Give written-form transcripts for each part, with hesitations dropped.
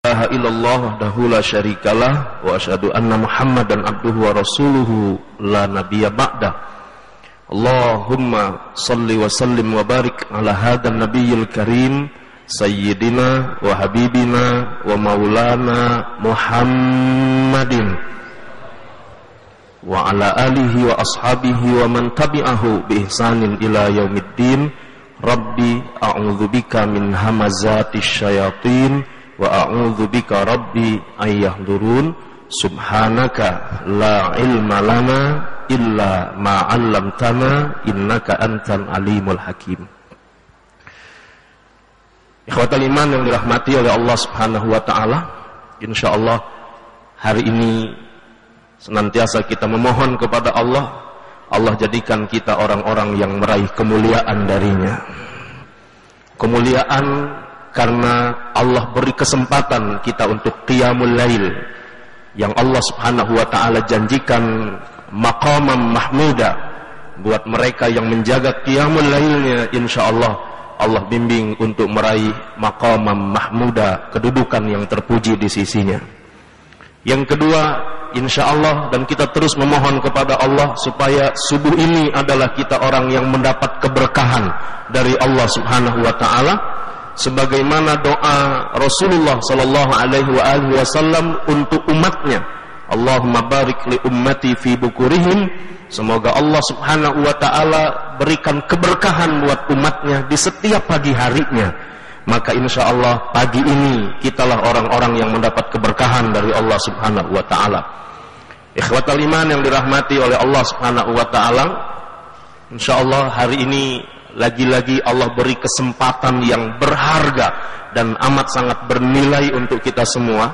ilaha illallah wahdahu la syarikalah wa asyhadu anna Muhammadan abduhu wa rasuluhu la nabiyya ba'dah. Allahumma salli wa sallim wa barik ala hadan nabiyil karim sayyidina wa habibina wa maulana Muhammadin wa ala alihi wa ashabihi wa man tabi'ahu bi ihsanin ila yaumiddin. Rabbi a'udzubika min hamazatis syayatin wa a'udzubika rabbi ayyahdurun. Subhanaka la ilma lana illa ma 'allamtana innaka antal alimul hakim. Ikhwatal iman yang dirahmati oleh Allah Subhanahu wa taala, insyaallah hari ini senantiasa kita memohon kepada Allah, Allah jadikan kita orang-orang yang meraih kemuliaan darinya. Kemuliaan karena Allah beri kesempatan kita untuk qiyamul lail, yang Allah Subhanahu wa taala janjikan maqamam mahmuda buat mereka yang menjaga qiyamul lailnya. Insyaallah Allah bimbing untuk meraih maqamam mahmuda, kedudukan yang terpuji di sisinya. Yang kedua, insyaallah, dan kita terus memohon kepada Allah supaya subuh ini adalah kita orang yang mendapat keberkahan dari Allah Subhanahu wa taala, sebagaimana doa Rasulullah sallallahu alaihi wasallam untuk umatnya. Allahumma barik li ummati fi bukurihim. Semoga Allah Subhanahu wa taala berikan keberkahan buat umatnya di setiap pagi harinya. Maka insyaallah pagi ini kitalah orang-orang yang mendapat keberkahan dari Allah Subhanahu wa taala. Ikhwatal iman yang dirahmati oleh Allah Subhanahu wa taala, insyaallah hari ini lagi-lagi Allah beri kesempatan yang berharga dan amat sangat bernilai untuk kita semua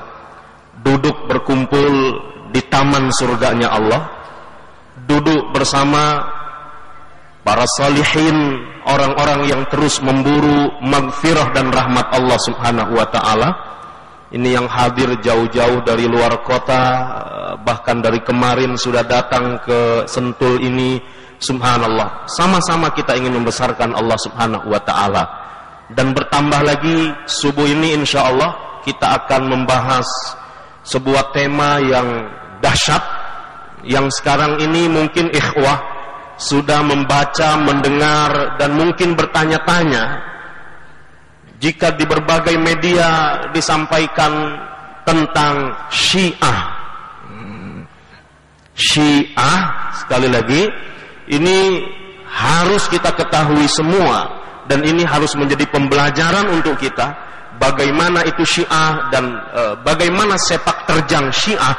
duduk berkumpul di taman surganya Allah, duduk bersama para salihin, orang-orang yang terus memburu maghfirah dan rahmat Allah Subhanahu wa taala. Ini yang hadir jauh-jauh dari luar kota, bahkan dari kemarin sudah datang ke Sentul ini. Subhanallah, sama-sama kita ingin membesarkan Allah Subhanahu wa taala. Dan bertambah lagi subuh ini insyaallah kita akan membahas sebuah tema yang dahsyat, yang sekarang ini mungkin ikhwah sudah membaca, mendengar, dan mungkin bertanya-tanya jika di berbagai media disampaikan tentang Syiah. Syiah, sekali lagi, ini harus kita ketahui semua, dan ini harus menjadi pembelajaran untuk kita bagaimana itu Syiah dan bagaimana sepak terjang Syiah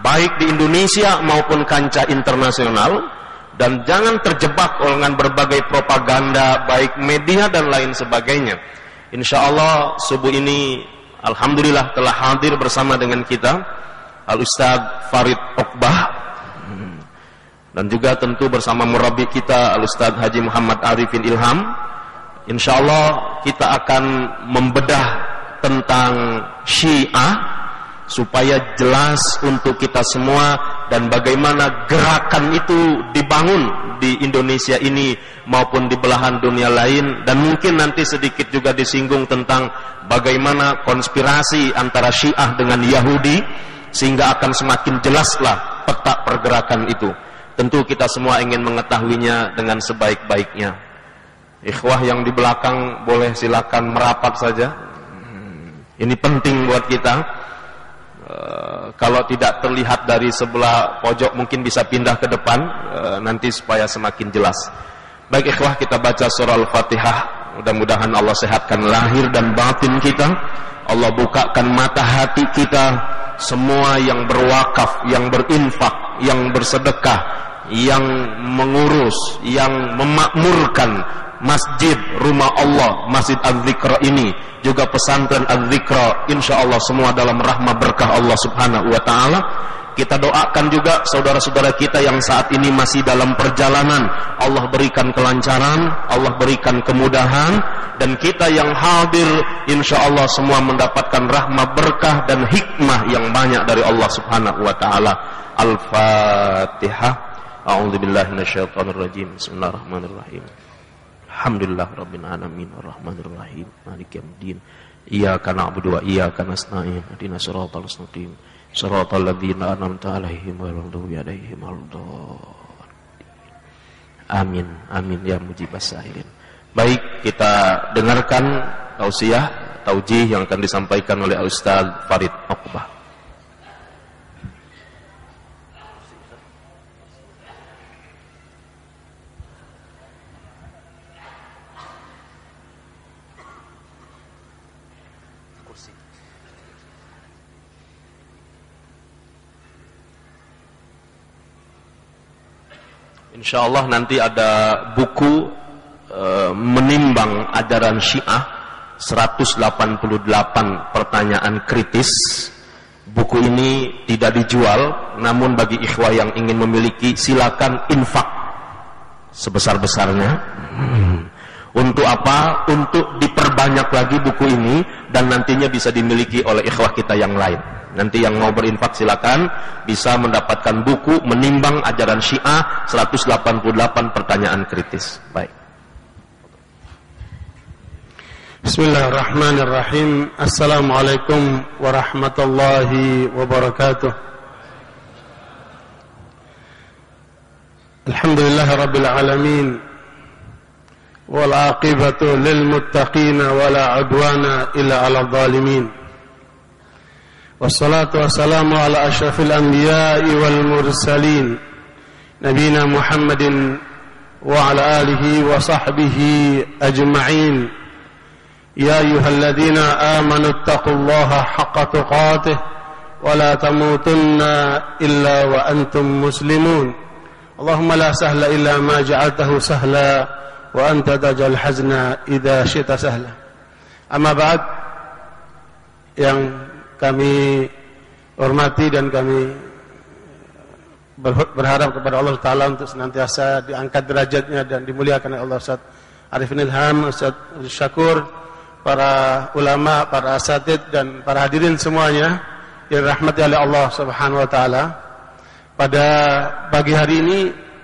baik di Indonesia maupun kancah internasional. Dan jangan terjebak dengan berbagai propaganda baik media dan lain sebagainya. Insyaallah subuh ini alhamdulillah telah hadir bersama dengan kita Al-Ustadz Farid Okbah, dan juga tentu bersama murabi kita Al-Ustadz Haji Muhammad Arifin Ilham. Insyaallah kita akan membedah tentang Syiah supaya jelas untuk kita semua, dan bagaimana gerakan itu dibangun di Indonesia ini maupun di belahan dunia lain. Dan mungkin nanti sedikit juga disinggung tentang bagaimana konspirasi antara Syiah dengan Yahudi, sehingga akan semakin jelaslah peta pergerakan itu. Tentu kita semua ingin mengetahuinya dengan sebaik-baiknya. Ikhwah yang di belakang boleh silakan merapat saja. Ini penting buat kita. Kalau tidak terlihat dari sebelah pojok mungkin bisa pindah ke depan nanti supaya semakin jelas. Baik ikhwah, kita baca surah Al-Fatihah. Mudah-mudahan Allah sehatkan lahir dan batin kita, Allah bukakan mata hati kita. Semua yang berwakaf, yang berinfak, yang bersedekah, yang mengurus, yang memakmurkan masjid rumah Allah, Masjid Az-Zikra ini, juga pesantren Az-Zikra, insyaallah semua dalam rahmat berkah Allah Subhanahu wa taala. Kita doakan juga saudara-saudara kita yang saat ini masih dalam perjalanan, Allah berikan kelancaran, Allah berikan kemudahan, dan kita yang hadir insyaallah semua mendapatkan rahmat berkah dan hikmah yang banyak dari Allah Subhanahu wa taala. Al-Fatihah. A'udzubillahi minasyaitonir rajim. Bismillahirrahmanirrahim. Alhamdulillah rabbil alamin arrahmanir rahim maliki yaumiddin Iyyaka na'budu wa iyyaka nasta'in. Ihdinas siratal mustaqim. Shiratal ladzina an'amta 'alaihim ghairil maghdubi 'alaihim waladdallin. Amin. Amin ya mujibas sa'ilin. Baik, kita dengarkan taujih yang akan disampaikan oleh Ustaz Farid Uqbah. Insyaallah nanti ada buku menimbang ajaran Syiah 188 pertanyaan kritis. Buku ini tidak dijual, namun bagi ikhwah yang ingin memiliki silakan infak sebesar-besarnya. Untuk apa? Untuk diperbanyak lagi buku ini dan nantinya bisa dimiliki oleh ikhwah kita yang lain. Nanti yang mau berinfak silakan bisa mendapatkan buku menimbang ajaran Syiah 188 pertanyaan kritis. Baik. Bismillahirrahmanirrahim. Assalamualaikum warahmatullahi wabarakatuh. Alhamdulillahirabbil alamin. Wal 'aqibatu lil muttaqin wa la 'udwana illa 'alal zalimin. Wassalatu wassalamu ala asyrafil anbiya'i wal mursalin nabiyina Muhammadin wa ala alihi wa sahbihi ajma'in. Ya ayyuhalladzina amanu taqullaha haqqa tuqatih wa la tamutunna illa wa antum muslimun. Allahumma la sahla illa ma ja'altahu sahla wa anta taj'al hazna idza syi'ta sahla. Amma ba'd, yang kami hormati dan kami berharap kepada Allah Ta'ala untuk senantiasa diangkat derajatnya dan dimuliakan oleh Allah. Ustaz Arifin Ilham, Ustaz Syakur, para ulama, para asatid dan para hadirin semuanya yang dirahmati oleh Allah Subhanahu wa Ta'ala. Pada pagi hari ini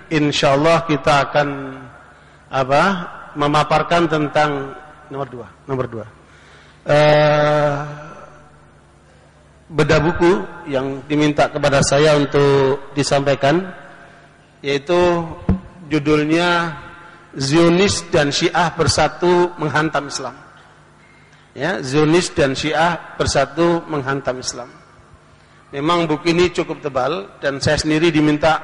insyaallah kita akan memaparkan tentang nomor dua. Bedah buku yang diminta kepada saya untuk disampaikan, yaitu judulnya Zionis dan Syiah bersatu menghantam Islam. Ya, Zionis dan Syiah bersatu menghantam Islam. Memang buku ini cukup tebal dan saya sendiri diminta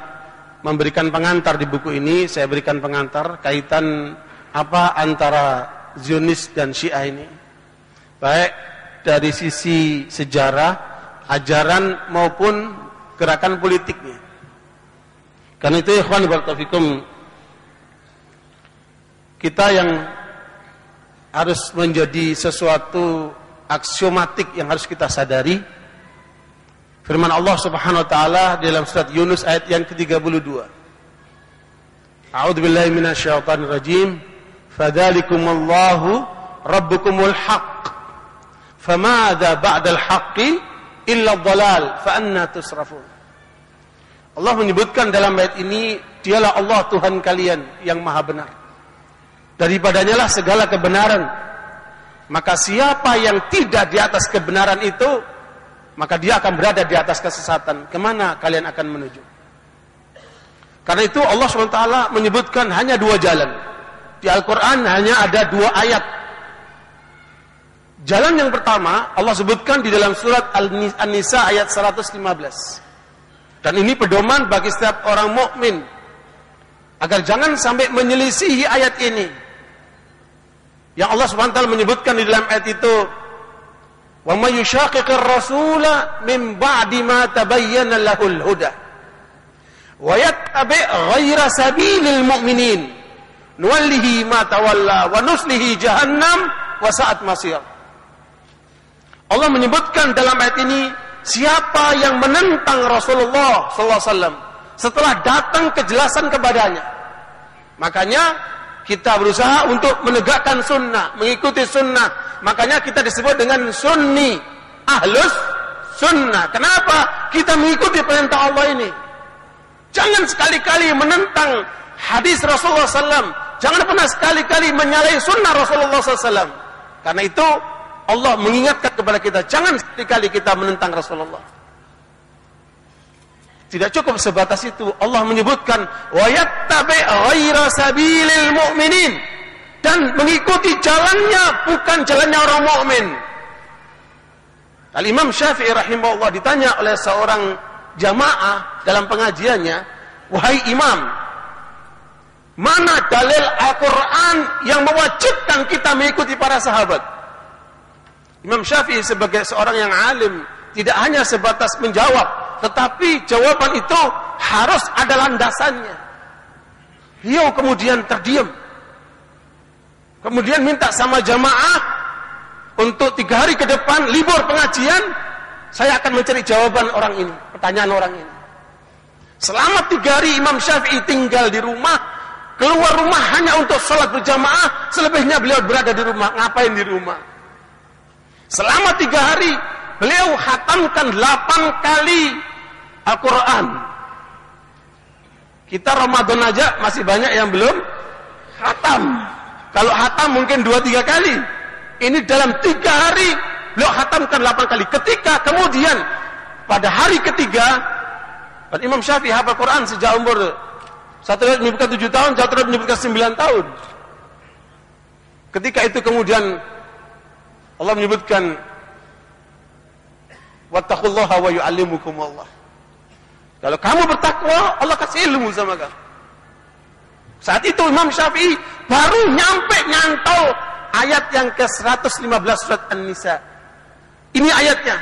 memberikan pengantar di buku ini. Saya berikan pengantar kaitan apa antara Zionis dan Syiah ini, baik dari sisi sejarah, ajaran maupun gerakan politiknya. Karena itu ikhwan barakallahu fikum, kita yang harus menjadi sesuatu aksiomatik yang harus kita sadari. Firman Allah Subhanahu wa taala dalam surat Yunus ayat yang ke-32. A'udzubillahi minasyaitonir rajim. Fadzalikumullahu rabbukumul haqq. Famadza ba'dal haqqi illa dhalal fa anna tusrafun. Allah menyebutkan dalam ayat ini, dialah Allah Tuhan kalian yang maha benar. Daripadanya lah segala kebenaran. Maka siapa yang tidak di atas kebenaran itu, maka dia akan berada di atas kesesatan. Kemana kalian akan menuju? Karena itu Allah SWT menyebutkan hanya dua jalan. Di Al-Quran hanya ada dua ayat. Jalan yang pertama Allah sebutkan di dalam surat An-Nisa ayat 115. Dan ini pedoman bagi setiap orang mukmin agar jangan sampai menyelisihi ayat ini. Yang Allah SWT menyebutkan di dalam ayat itu, "Wa may yushaqiqir rasula min ba'di ma tabayyana lahul huda wa yattabi' ghaira sabilil mu'minin nuwallihi ma tawalla wa nuslihi jahannam wa sa'at masir." Allah menyebutkan dalam ayat ini, siapa yang menentang Rasulullah SAW setelah datang kejelasan kepadanya. Makanya kita berusaha untuk menegakkan sunnah, mengikuti sunnah. Makanya kita disebut dengan sunni, ahlus sunnah. Kenapa? Kita mengikuti perintah Allah ini. Jangan sekali-kali menentang hadis Rasulullah SAW. Jangan pernah sekali-kali menyalahi sunnah Rasulullah SAW. Karena itu Allah mengingatkan kepada kita, jangan sekali-kali kita menentang Rasulullah. Tidak cukup sebatas itu, Allah menyebutkan wa yattabi' ghaira sabilil mu'minin, dan mengikuti jalannya bukan jalannya orang mukmin. Al-Imam Syafi'i rahimahullah ditanya oleh seorang jamaah dalam pengajiannya, wahai imam, mana dalil Al-Quran yang mewajibkan kita mengikuti para sahabat? Imam Syafi'i sebagai seorang yang alim tidak hanya sebatas menjawab, tetapi jawaban itu harus ada landasannya. Beliau kemudian terdiam, kemudian minta sama jamaah untuk 3 hari ke depan libur pengajian, saya akan mencari jawaban orang ini, pertanyaan orang ini. Selama 3 hari Imam Syafi'i tinggal di rumah, keluar rumah hanya untuk sholat berjamaah, selebihnya beliau berada di rumah. Ngapain di rumah? Selama 3 hari beliau khatamkan 8 kali Al-Quran. Kita Ramadan aja masih banyak yang belum khatam. Kalau khatam mungkin 2-3 kali. Ini dalam 3 hari beliau khatamkan 8 kali. Ketika kemudian pada hari ketiga, Imam Syafi'i hafal Quran sejak umur, satu riwayat menyebutkan 7 tahun, satu riwayat menyebutkan 9 tahun. Ketika itu kemudian Allah menyebutkan wattaqullaha wa yu'allimukumullah. Kalau kamu bertakwa, Allah kasih ilmu sama kamu. Saat itu Imam Syafi'i baru nyantol ayat yang ke-115 surat An-Nisa. Ini ayatnya.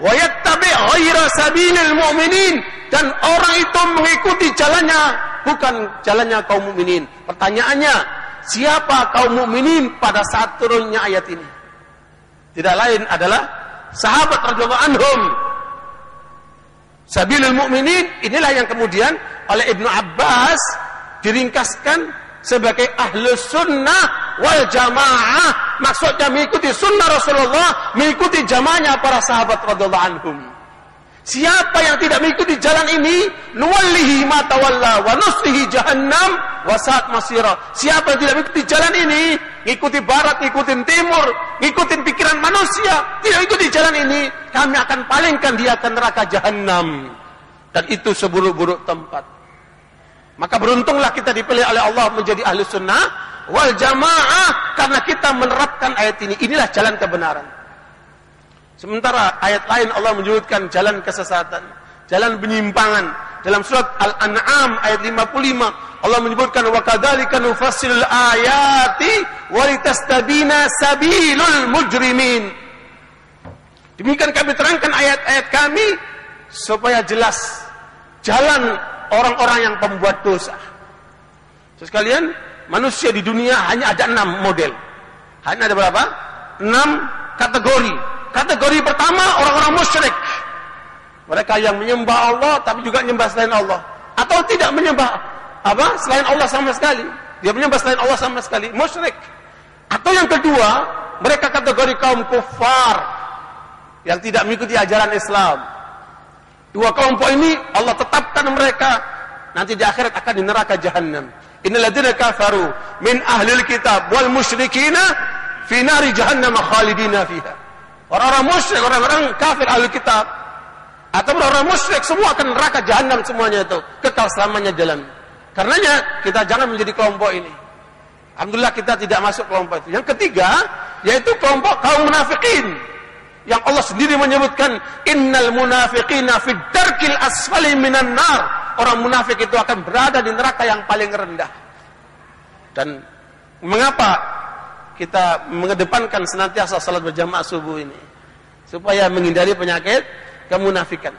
Wa yattabi' ghaira sabilil mu'minin, dan orang itu mengikuti jalannya bukan jalannya kaum mukminin. Pertanyaannya, siapa kaum mukminin pada saat turunnya ayat ini? Tidak lain adalah sahabat radhiyallahu anhum. Sabilil mu'minin inilah yang kemudian oleh Ibnu Abbas diringkaskan sebagai ahlus sunnah wal jamaah. Maksudnya mengikuti sunnah Rasulullah, mengikuti jamaahnya para sahabat radhiyallahu anhum. Siapa yang tidak mengikuti jalan ini, nuwallihi ma tawalla wa nuslihi jahannam wa sa'at masira. Siapa yang tidak mengikuti jalan ini, ngikuti barat, ngikutin timur, ngikutin pikiran manusia, tidak ikuti jalan ini, kami akan palingkan dia ke neraka jahannam. Dan itu seburuk-buruk tempat. Maka beruntunglah kita dipilih oleh Allah menjadi ahli sunnah wal jamaah, karena kita menerapkan ayat ini. Inilah jalan kebenaran. Sementara ayat lain Allah menyebutkan jalan kesesatan, jalan penyimpangan. Dalam surat Al-An'am ayat 55 Allah menyebutkan wa kadzalika nufassilul ayati wa litastabina sabilul mujrimin. Demikian kami terangkan ayat-ayat kami supaya jelas jalan orang-orang yang pembuat dosa. Sekalian, manusia di dunia hanya ada 6 model. Hanya ada berapa? 6 kategori. Kategori pertama, orang-orang musyrik. Mereka yang menyembah Allah tapi juga menyembah selain Allah, atau tidak menyembah selain Allah sama sekali. Dia menyembah selain Allah sama sekali, musyrik. Atau yang kedua, mereka kategori kaum kufar yang tidak mengikuti ajaran Islam. 2 kelompok ini Allah tetapkan mereka nanti di akhirat akan di neraka jahannam. Innal ladzina kafaru min ahlil kitab wal musyrikina fi nari jahannam khalidina fiha. Orang-orang musyrik, orang-orang kafir ahli kitab atau orang-orang musyrik semua akan neraka jahannam semuanya itu, kekal selamanya dalam. Karenanya kita jangan menjadi kelompok ini. Alhamdulillah kita tidak masuk kelompok itu. Yang ketiga yaitu kelompok kaum munafikin, yang Allah sendiri menyebutkan innal munafiqina fid darkil asfali minan nar. Orang munafik itu akan berada di neraka yang paling rendah. Dan mengapa kita mengedepankan senantiasa salat berjamaah subuh ini? Supaya menghindari penyakit kemunafikan.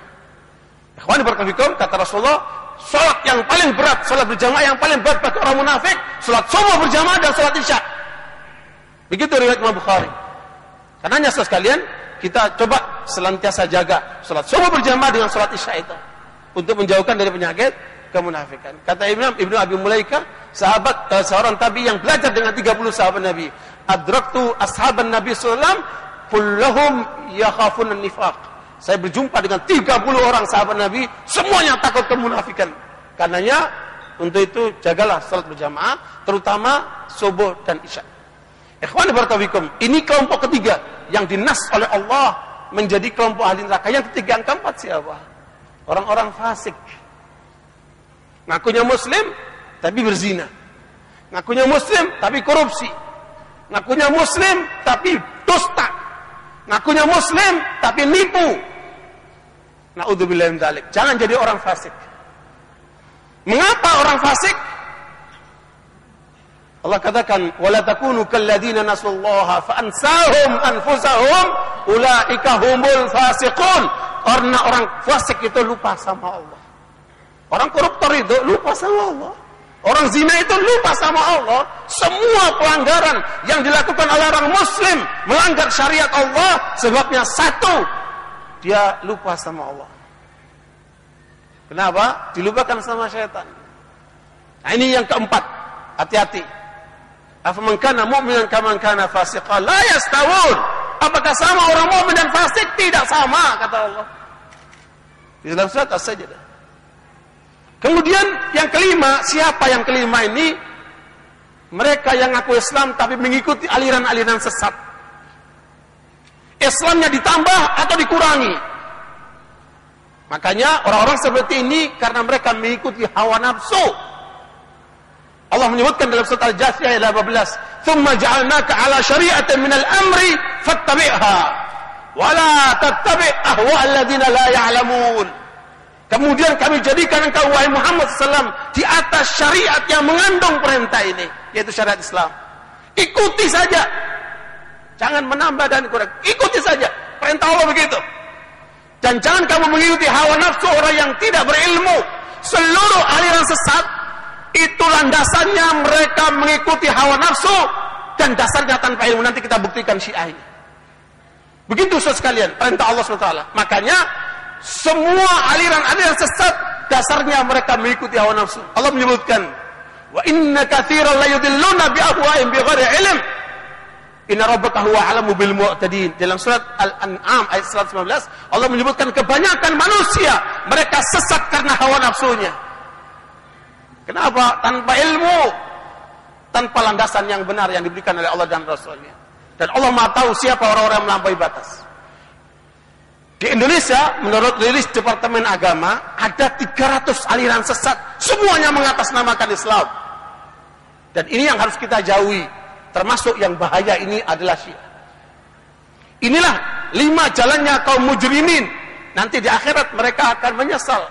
Ikhwan barakallahu, kata Rasulullah, salat yang paling berat, salat berjamaah yang paling berat bagi orang munafik, salat subuh berjamaah dan salat isya. Begitu riwayat Imam Bukhari. Karenanya sekalian, kita coba senantiasa jaga salat subuh berjamaah dengan salat isya itu untuk menjauhkan dari penyakit kemunafikan. Kata Ibnu Abi Mulaika, sahabat seorang tabi yang belajar dengan 30 sahabat Nabi, adraktu ashaban Nabi sallallahu alaihi wasallam kulluhum yakhafun an-nifaq. Saya berjumpa dengan 30 orang sahabat Nabi, semuanya takut kemunafikan. Karenanya untuk itu jagalah salat berjamaah, terutama subuh dan isya. Ikhwan barakallahu, ini kelompok ketiga yang dinas oleh Allah menjadi kelompok ahli neraka. Yang ketiga, yang keempat siapa? Orang-orang fasik. Ngakunya muslim tapi berzina. Ngakunya muslim tapi korupsi. Ngakunya muslim tapi dusta. Ngakunya muslim tapi nipu. Na'udzubillah min dzalik. Jangan jadi orang fasik. Mengapa orang fasik? Allah katakan, wala takunu kalladzina nasullaha fa ansahum anfusahum ulaika humul fasiqun. Karena orang fasik itu lupa sama Allah. Orang koruptor itu lupa sama Allah. Orang zina itu lupa sama Allah. Semua pelanggaran yang dilakukan oleh orang muslim melanggar syariat Allah, sebabnya satu, dia lupa sama Allah. Kenapa? Dilupakan sama syaitan. Nah, ini yang keempat. Hati-hati. Afaman kana mu'minan kaman kana fasiqan la yastawun. Apakah sama orang mukmin dan fasik? Tidak sama, kata Allah. Di dalam surat As-Sajdah. Kemudian yang kelima, siapa yang kelima ini? Mereka yang ngaku Islam tapi mengikuti aliran-aliran sesat. Islamnya ditambah atau dikurangi. Makanya orang-orang seperti ini karena mereka mengikuti hawa nafsu. Allah menyebutkan dalam surat Al-Jathiyah ayat 18, "Tsumma ja'alnaka 'ala syari'atin minal amri fattabi'ha wa la tattabi' ahwa'al ladzina la ya'lamun." Kemudian kami jadikan engkau wahai Muhammad SAW di atas syariat yang mengandung perintah ini, yaitu syariat Islam. Ikuti saja. Jangan menambah dan kurang. Ikuti saja. Perintah Allah begitu. Dan jangan kamu mengikuti hawa nafsu orang yang tidak berilmu. Seluruh aliran sesat itu landasannya mereka mengikuti hawa nafsu dan dasarnya tanpa ilmu. Nanti kita buktikan Syiah ini. Begitu saudara sekalian, perintah Allah SWT. Makanya semua aliran-aliran sesat dasarnya mereka mengikuti hawa nafsu. Allah menyebutkan, wa inna katsiran la yudilluna bi ahwa'ihim bighairi ilm. Inna rabbaka huwa a'lamu bil mu'tadin. Dalam surat Al-An'am ayat 119, Allah menyebutkan kebanyakan manusia mereka sesat karena hawa nafsunya. Kenapa? Tanpa ilmu, tanpa landasan yang benar yang diberikan oleh Allah dan Rasulnya. Dan Allah Maha tahu siapa orang-orang yang melampaui batas. Di Indonesia, menurut rilis Departemen Agama, ada 300 aliran sesat, semuanya mengatasnamakan Islam. Dan ini yang harus kita jauhi. Termasuk yang bahaya ini adalah Syiah. Inilah 5 jalannya kaum mujrimin. Nanti di akhirat mereka akan menyesal.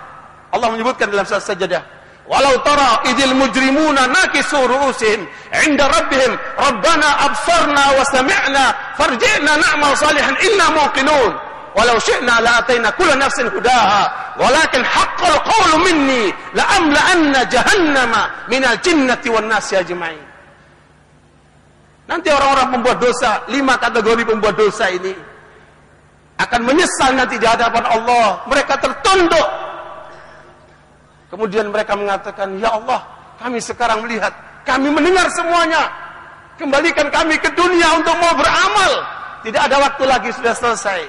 Allah menyebutkan dalam surat Sajdah, walau tara idil mujrimuna nakisu ru'usihim 'inda rabbihim rabbana absarna wa sami'na farji'na na'mal salihan inna muqinun walau syi'na la ataina kulla nafsin hudaha walakin haqqal qawlu minni la amla'anna jahannama minal jinnati wan nasi ajma'in. Nanti orang-orang pembuat dosa, 5 kategori pembuat dosa ini akan menyesal nanti di hadapan Allah. Mereka tertunduk. Kemudian mereka mengatakan, ya Allah, kami sekarang melihat, kami mendengar semuanya. Kembalikan kami ke dunia untuk mau beramal. Tidak ada waktu lagi, sudah selesai.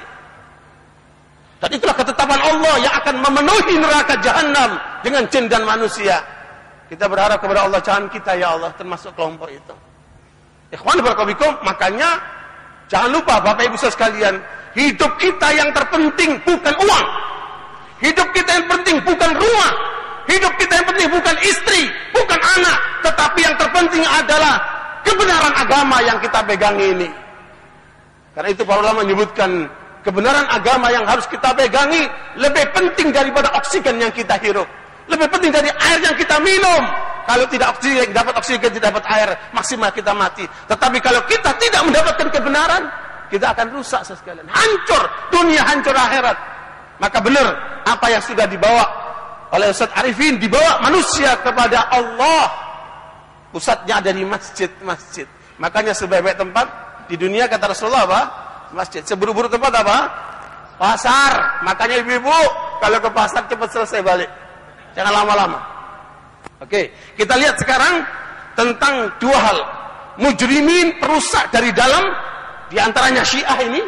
Dan itulah ketetapan Allah yang akan memenuhi neraka jahanam dengan jin dan manusia. Kita berharap kepada Allah, jangan kita ya Allah termasuk kelompok itu. Ikhwan barakallahu, makanya jangan lupa Bapak Ibu sekalian, hidup kita yang terpenting bukan uang. Hidup kita yang penting bukan rumah. Hidup kita yang penting bukan istri, bukan anak, tetapi yang terpenting adalah kebenaran agama yang kita pegang ini. Karena itu para ulama menyebutkan kebenaran agama yang harus kita pegangi lebih penting daripada oksigen yang kita hirup. Lebih penting dari air yang kita minum. Kalau tidak oksigen, dapat oksigen, tidak dapat air, maksimal kita mati. Tetapi kalau kita tidak mendapatkan kebenaran, kita akan rusak sekalian. Hancur, dunia hancur akhirat. Maka benar apa yang sudah dibawa oleh Ustaz Arifin, dibawa manusia kepada Allah. Pusatnya ada di masjid-masjid. Makanya sebaik-baik tempat di dunia kata Rasulullah apa? Masjid. Seburuk-buruk tempat apa? Pasar. Makanya ibu-ibu kalau ke pasar cepat selesai balik. Jangan lama-lama. Oke, kita lihat sekarang tentang 2 hal. Mujrimin perusak dari dalam, di antaranya Syiah ini,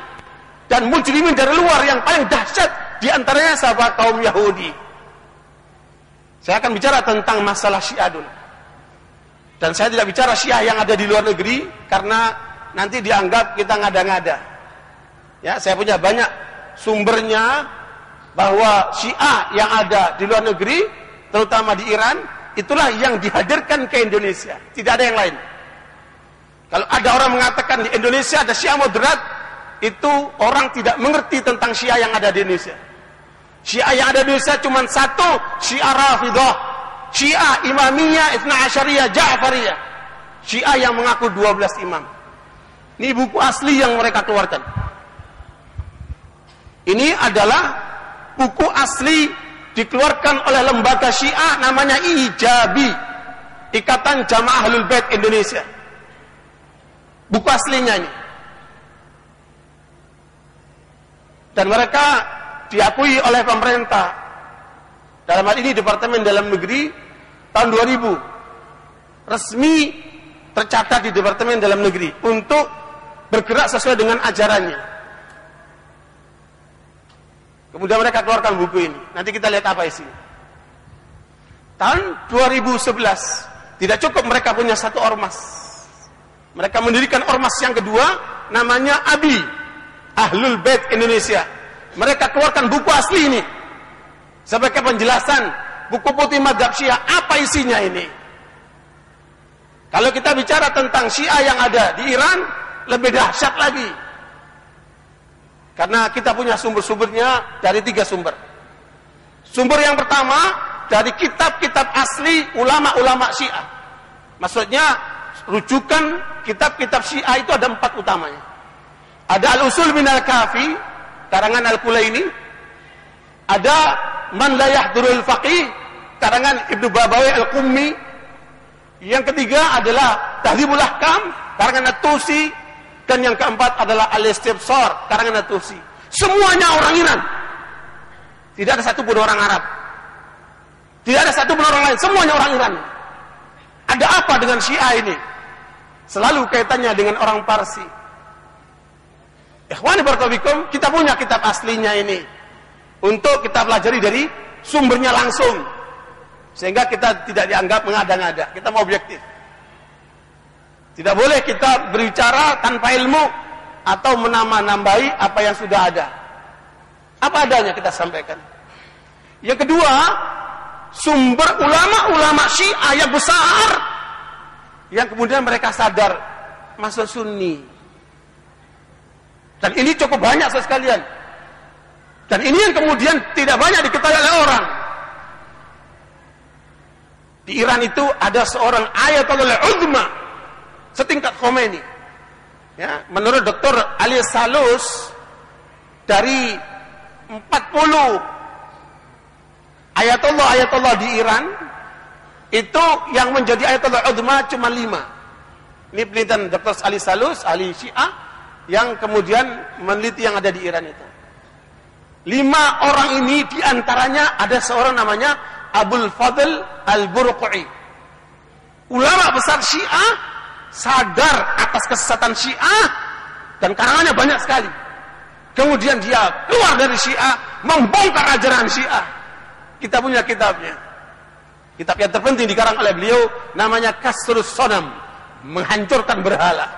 dan mujrimin dari luar yang paling dahsyat, di antaranya sahabat kaum Yahudi. Saya akan bicara tentang masalah Syiah dulu. Dan saya tidak bicara Syiah yang ada di luar negeri, karena nanti dianggap kita ngada-ngada. Ya, saya punya banyak sumbernya bahwa Syiah yang ada di luar negeri, terutama di Iran, itulah yang dihadirkan ke Indonesia. Tidak ada yang lain. Kalau ada orang mengatakan di Indonesia ada Syiah moderat, itu orang tidak mengerti tentang Syiah yang ada di Indonesia. Syiah yang ada di Indonesia cuma satu, Syiah Rafidah, Syiah Imamiyah, Itsna Asyariyah, Ja'fariyah. Syiah yang mengaku 12 imam. Ini buku asli yang mereka keluarkan. Ini adalah buku asli dikeluarkan oleh lembaga Syiah namanya Ijabi, Ikatan Jamaah Ahlul Bait Indonesia. Buku aslinya ini. Dan mereka diakui oleh pemerintah. Dalam hal ini Departemen Dalam Negeri tahun 2000 resmi tercatat di Departemen Dalam Negeri untuk bergerak sesuai dengan ajarannya. Kemudian mereka keluarkan buku ini. Nanti kita lihat apa isinya. Tahun 2011 tidak cukup mereka punya satu ormas. Mereka mendirikan ormas yang kedua, namanya ABI, Ahlul Bait Indonesia. Mereka keluarkan buku asli ini sebagai penjelasan buku putih mazhab Syiah. Apa isinya ini? Kalau kita bicara tentang Syiah yang ada di Iran, lebih dahsyat lagi. Karena kita punya sumber-sumbernya dari 3 sumber. Sumber yang pertama dari kitab-kitab asli ulama-ulama Syiah. Maksudnya rujukan kitab-kitab Syiah itu ada 4 utamanya. Ada Al-Usul Minal Kafi, karangan Al-Kulaini. Ada Man La Yahdurul Faqih, karangan Ibnu Babawi Al-Qummi. Yang ketiga adalah Tahdzibul Ahkam, karangan At-Tusi. Dan yang keempat adalah Al-Istibsar, karangan At-Tusi. Semuanya orang Iran. Tidak ada satu pun orang Arab. Tidak ada satu pun orang lain, semuanya orang Iran. Ada apa dengan Syiah ini? Selalu kaitannya dengan orang Parsi. Ikhwani barakallahu, kita punya kitab aslinya ini untuk kita pelajari dari sumbernya langsung, sehingga kita tidak dianggap mengada-ngada. Kita mau objektif. Tidak boleh kita berbicara tanpa ilmu atau menambah-nambahi apa yang sudah ada. Apa adanya kita sampaikan. Yang kedua, sumber ulama-ulama Syiah yang besar yang kemudian mereka sadar masuk Sunni. Dan ini cukup banyak sekalian. Dan ini yang kemudian tidak banyak diketahui oleh orang. Di Iran itu ada seorang Ayatollah Uzma setingkat Khomeini. Ya, menurut Dr. Ali Salus, dari 40 Ayatollah di Iran, itu yang menjadi Ayatollah Uzma cuma 5. Ini penelitian Dr. Ali Salus, ahli Syiah, yang kemudian meneliti yang ada di Iran itu. 5 orang ini diantaranya ada seorang namanya Abul Fadl Al-Burqi. Ulama besar Syiah, sadar atas kesesatan Syiah, dan karangannya banyak sekali. Kemudian dia keluar dari Syiah, membongkar ajaran Syiah. Kita punya kitabnya. Kitab yang terpenting dikarang oleh beliau namanya Kasrus Sonam, menghancurkan berhala.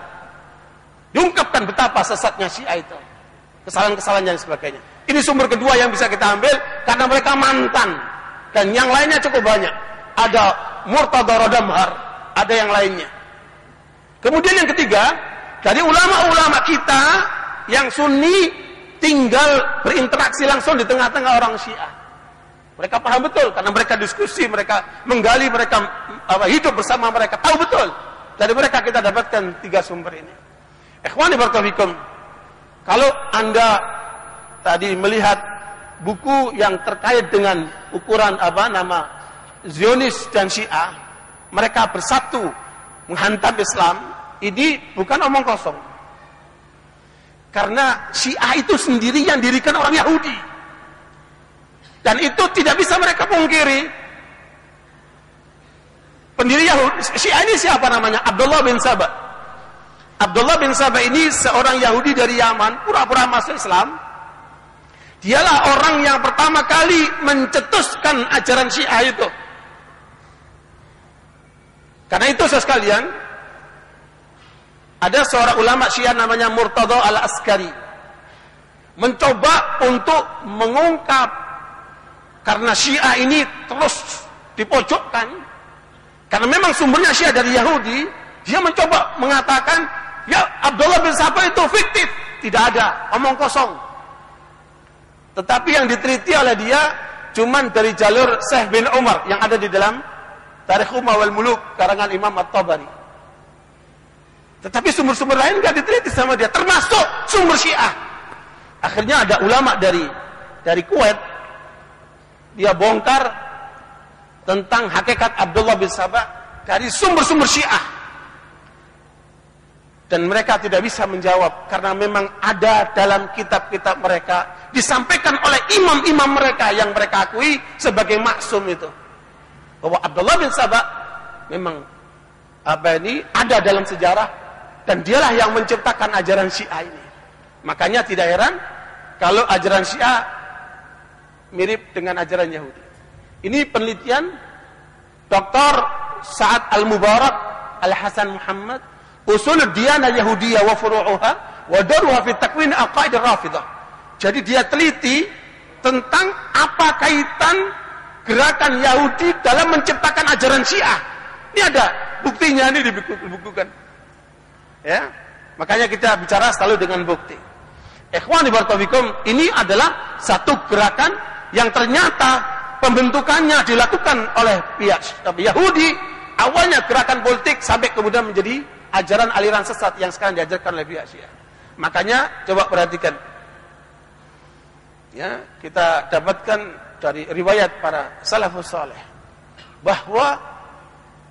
Diungkapkan betapa sesatnya Syiah itu, kesalahan-kesalahan dan sebagainya. Ini sumber kedua yang bisa kita ambil karena mereka mantan, dan yang lainnya cukup banyak. Ada Murtada Rodamhar, ada yang lainnya. Kemudian yang ketiga, dari ulama-ulama kita yang Sunni tinggal berinteraksi langsung di tengah-tengah orang Syiah. Mereka paham betul karena mereka diskusi, mereka menggali, mereka hidup bersama mereka, tahu betul. Dari mereka kita dapatkan 3 sumber ini. Ikhwani barakallahu fikum, kalau Anda tadi melihat buku yang terkait dengan ukuran nama Zionis dan Syiah, mereka bersatu menghantam Islam, ini bukan omong kosong. Karena Syiah itu sendiri yang dirikan orang Yahudi. Dan itu tidak bisa mereka pungkiri. Pendiri Yahudi, Syiah ini siapa namanya? Abdullah bin Saba. Abdullah bin Saba ini seorang Yahudi dari Yaman, pura-pura masuk Islam. Dialah orang yang pertama kali mencetuskan ajaran Syiah itu. Karena itu sekalian, ada seorang ulama Syiah namanya Murtada Al-Askari mencoba untuk mengungkap, karena Syiah ini terus dipojokkan, karena memang sumbernya Syiah dari Yahudi. Dia mencoba mengatakan, ya Abdullah bin Saba itu fiktif, tidak ada, omong kosong. Tetapi yang diteliti oleh dia cuman dari jalur Syekh bin Umar yang ada di dalam Tarikh Umar wal Muluk karangan Imam At-Tabari. Tetapi sumber-sumber lain enggak diteliti sama dia, termasuk sumber Syiah. Akhirnya ada ulama dari Kuwait, dia bongkar tentang hakikat Abdullah bin Saba dari sumber-sumber Syiah. Dan mereka tidak bisa menjawab karena memang ada dalam kitab-kitab mereka, disampaikan oleh imam-imam mereka yang mereka akui sebagai maksum itu, bahwa Abdullah bin Saba memang ada dalam sejarah dan dialah yang menciptakan ajaran Syiah ini. Makanya tidak heran kalau ajaran Syiah mirip dengan ajaran Yahudi. Ini penelitian Dr. Sa'ad Al-Mubarak Al-Hasan Muhammad, Usul Diyanah Yahudiyah wa Furu'uha wa Daruha fi Takwin Aqaid Rafidah. Jadi dia teliti tentang apa kaitan gerakan Yahudi dalam menciptakan ajaran Syiah. Ini ada buktinya, ini dibukukan. Ya, makanya kita bicara selalu dengan bukti. Ikhwani barakallahu, ini adalah satu gerakan yang ternyata pembentukannya dilakukan oleh pihak Yahudi. Awalnya gerakan politik sampai kemudian menjadi ajaran aliran sesat yang sekarang diajarkan oleh pihak Syiah. Makanya coba perhatikan. Ya, kita dapatkan dari riwayat para salafus saleh bahwa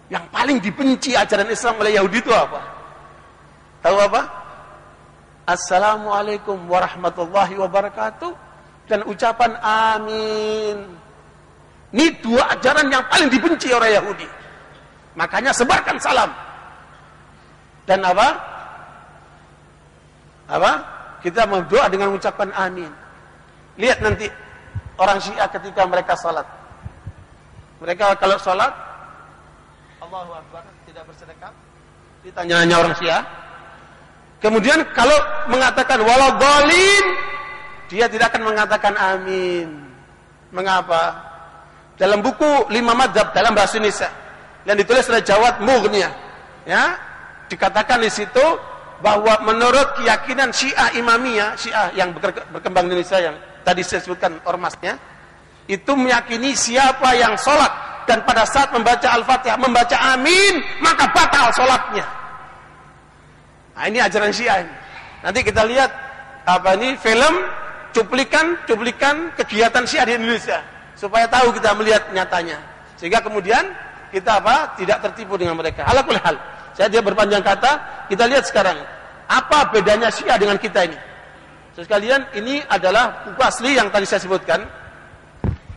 yang paling dibenci ajaran Islam oleh Yahudi itu apa? Tahu apa? Assalamualaikum warahmatullahi wabarakatuh dan ucapan amin. Ini dua ajaran yang paling dibenci oleh Yahudi. Makanya sebarkan salam. Dan apa? Kita berdoa dengan ucapan amin. Lihat nanti orang Syiah ketika mereka salat. Mereka kalau salat Allahu Akbar, tidak bersedekap. Ditanya-nanya orang Syiah. Kemudian kalau mengatakan waladhdallin, dia tidak akan mengatakan amin. Mengapa? Dalam buku 5 Madzhab dalam bahasa Indonesia yang ditulis oleh Jawad Mughniyah, ya, dikatakan di situ bahwa menurut keyakinan Syiah Imamiyah, Syiah yang berkembang di Indonesia yang tadi saya sebutkan ormasnya, itu meyakini siapa yang sholat dan pada saat membaca Al-Fatihah membaca amin, maka batal sholatnya. Nah, ini ajaran Syiah ini. Nanti kita lihat film cuplikan kegiatan Syiah di Indonesia supaya tahu kita melihat nyatanya. Sehingga kemudian kita tidak tertipu dengan mereka. Ala kulli hal. Saya dia berpanjang kata, kita lihat sekarang apa bedanya Syiah dengan kita ini. Sekalian, ini adalah buku asli yang tadi saya sebutkan.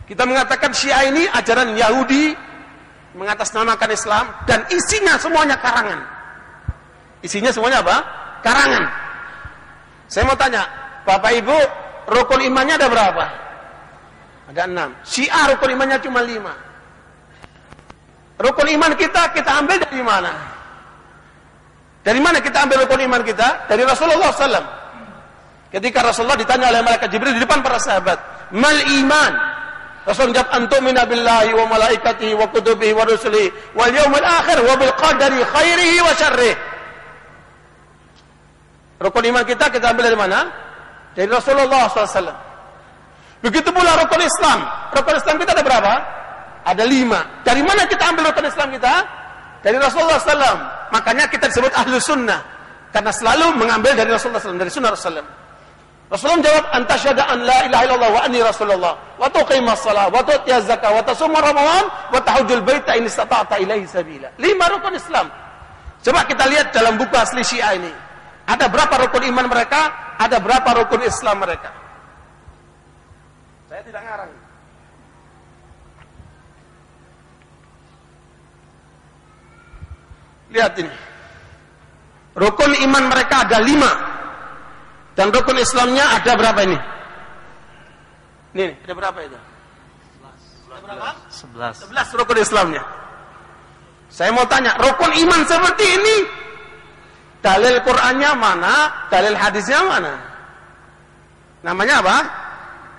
Kita mengatakan Syiah ini ajaran Yahudi mengatasnamakan Islam dan isinya semuanya karangan. Isinya semuanya apa? Karangan. Saya mau tanya, Bapak Ibu, rukun imannya ada berapa? Ada 6. Syiah rukun imannya cuma 5. Rukun iman kita ambil dari mana? Dari mana kita ambil rukun iman kita? Dari Rasulullah SAW. Ketika Rasulullah ditanya oleh malaikat Jibril di depan para sahabat, mal iman? Rasul menjawab, antumina billahi wa malaikatihi wa kutubihi wa rusulihi wal yaumil akhir wa bil qadari khairihi wa syarrihi. Rukun iman kita ambil dari mana? Dari Rasulullah SAW. Begitu pula rukun Islam. Rukun Islam kita ada berapa? Ada 5. Dari mana kita ambil rukun Islam kita? Dari Rasulullah SAW. Makanya kita disebut ahlu sunnah. Karena selalu mengambil dari Rasulullah SAW, dari sunnah Rasulullah. Rasulullah menjawab, antasyhadu an la ilaha illallah wa anni rasulullah wa tuqimas shalah wa tu'tiyaz zakah wa tasumma ramadan wa tahujjul baita in istata'ta ilaihi sabila. 5 rukun Islam. Coba kita lihat dalam buku asli Syiah ini. Ada berapa rukun iman mereka? Ada berapa rukun Islam mereka? Saya tidak ngarang. Lihat ini. Rukun iman mereka ada 5. Dan rukun Islamnya ada berapa ini? Nih, ada berapa itu? 11. Ada berapa? 11 rukun Islamnya. Saya mau tanya, rukun iman seperti ini Dalil Qur'annya mana? Dalil hadisnya mana? Namanya apa?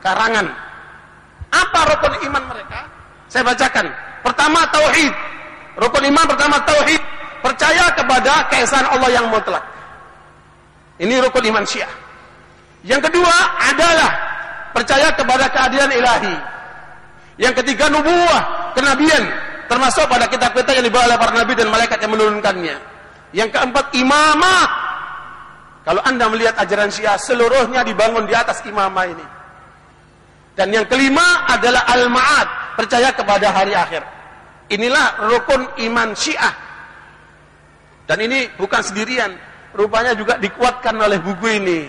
Karangan. Apa rukun iman mereka? Saya bacakan. Pertama, tauhid. Rukun iman pertama, tauhid. Percaya kepada keesaan Allah yang mutlak. Ini rukun iman Syiah. Yang kedua adalah percaya kepada keadilan ilahi. Yang ketiga, nubuwah, kenabian, termasuk pada kitab-kitab yang dibawa oleh para nabi dan malaikat yang menurunkannya. Yang keempat, imamah. Kalau Anda melihat ajaran Syiah, seluruhnya dibangun di atas imamah ini. Dan yang kelima adalah al-ma'ad, percaya kepada hari akhir. Inilah rukun iman Syiah. Dan ini bukan sendirian, rupanya juga dikuatkan oleh buku ini.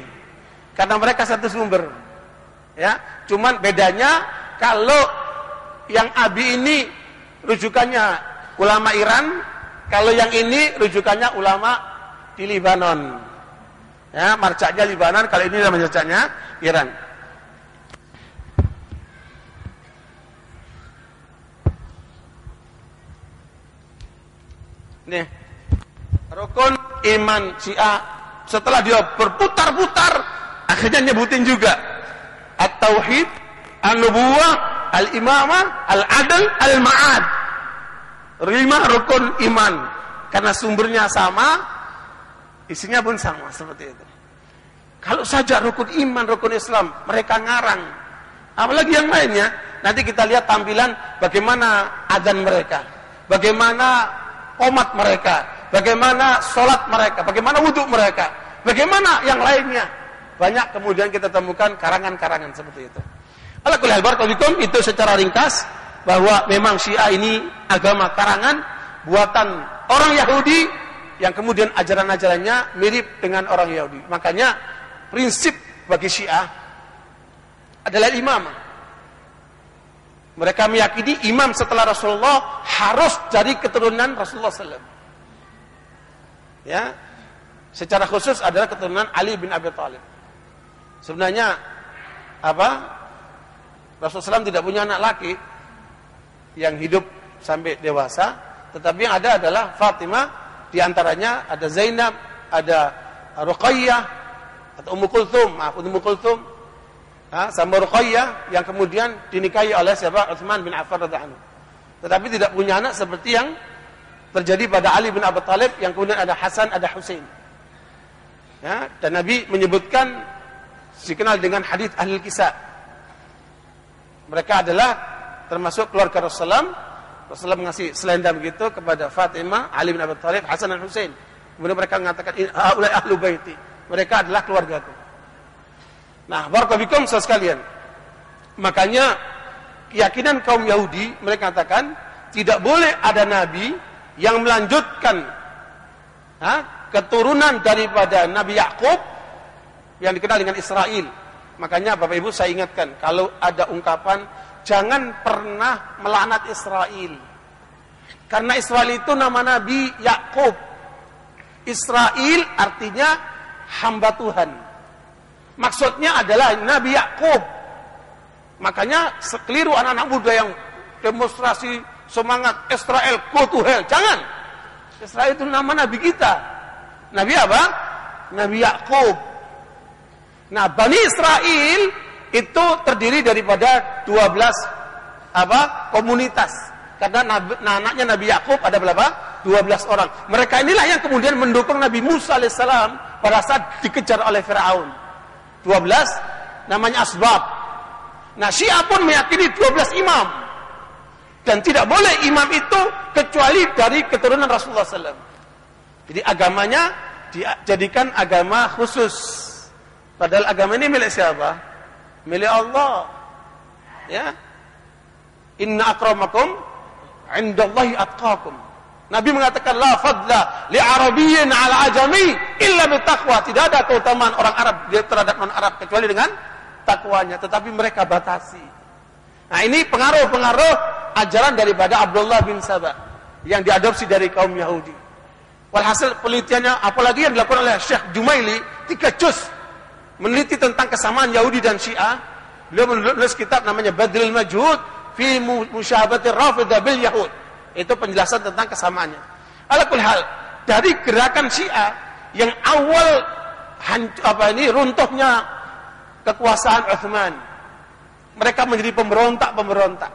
Karena mereka satu sumber. Ya, cuman bedanya kalau yang Abi ini rujukannya ulama Iran, kalau yang ini rujukannya ulama di Libanon. Ya, marja'nya Libanon, kalau ini marja'nya Iran. Nih, rukun iman Syiah, setelah dia berputar-putar, akhirnya nyebutin juga at-tauhid, an-nubuwah, al-imamah, al-adl, al-ma'ad. 5 rukun iman. Karena sumbernya sama, isinya pun sama, seperti itu. Kalau saja rukun iman, rukun Islam, mereka ngarang. Apalagi yang lainnya, nanti kita lihat tampilan bagaimana adzan mereka, bagaimana qomat mereka, bagaimana sholat mereka, bagaimana wudhu mereka, bagaimana yang lainnya. Banyak kemudian kita temukan karangan-karangan seperti itu. Alhamdulillah, barakallahu itu secara ringkas bahwa memang Syiah ini agama karangan buatan orang Yahudi yang kemudian ajaran-ajarannya mirip dengan orang Yahudi. Makanya prinsip bagi Syiah adalah imamah. Mereka meyakini imam setelah Rasulullah harus dari keturunan Rasulullah SAW. Ya, secara khusus adalah keturunan Ali bin Abi Thalib. Sebenarnya apa? Rasulullah SAW tidak punya anak laki yang hidup sampai dewasa, tetapi yang ada adalah Fatimah, di antaranya ada Zainab, ada Ruqayyah atau Ummu Kulthum, sama Ruqayyah yang kemudian dinikahi oleh siapa? Utsman bin Affan radhiyallahu anhu. Tetapi tidak punya anak seperti yang terjadi pada Ali bin Abi Thalib yang kemudian ada Hasan, ada Husain. Ya, dan Nabi menyebutkan dikenal dengan hadits Ahlul Kisah. Mereka adalah termasuk keluarga Rasulullah. Rasulullah mengasih selendang begitu kepada Fatimah, Ali bin Abi Thalib, Hasan dan Husain. Kemudian mereka mengatakan, "Haulai ahlu baiti." Mereka adalah keluargaku. Nah, barakallahu sekalian. Makanya keyakinan kaum Yahudi, mereka katakan tidak boleh ada nabi yang melanjutkan keturunan daripada Nabi Yakub yang dikenal dengan Israel. Makanya Bapak Ibu saya ingatkan, kalau ada ungkapan jangan pernah melaknat Israel. Karena Israel itu nama Nabi Yakub. Israel artinya hamba Tuhan. Maksudnya adalah Nabi Yakub. Makanya sekeliru anak-anak muda yang demonstrasi semangat Israel go to hell. Jangan. Israel itu nama Nabi kita. Nabi apa? Nabi Yakub. Nah, Bani Israel itu terdiri daripada 12 komunitas. Karena anaknya Nabi Yakub ada berapa? 12 orang. Mereka inilah yang kemudian mendukung Nabi Musa alaihissalam pada saat dikejar oleh Firaun. 12 namanya asbab. Nah, Syiah pun meyakini 12 imam. Dan tidak boleh imam itu kecuali dari keturunan Rasulullah SAW. Jadi agamanya dijadikan agama khusus. Padahal agama ini milik siapa? Milik Allah. Ya. Inna akramakum indallahi atqakum. Nabi mengatakan la fadla li arabiyyin ala ajami illa bitaqwa. Tidak ada keutamaan orang Arab terhadap non-Arab kecuali dengan takwanya, tetapi mereka batasi. Nah, ini pengaruh-pengaruh ajaran daripada Abdullah bin Sabah yang diadopsi dari kaum Yahudi. Walhasil penelitiannya apalagi yang dilakukan oleh Syekh Jumaili 3 juz meneliti tentang kesamaan Yahudi dan Syiah. Beliau menulis kitab namanya Badrul Majhud fi Musyabahatir Rafidah bil Yahud. Itu penjelasan tentang kesamaannya. Ala kulli hal, dari gerakan Syiah yang awal runtuhnya kekuasaan Utsman. Mereka menjadi pemberontak-pemberontak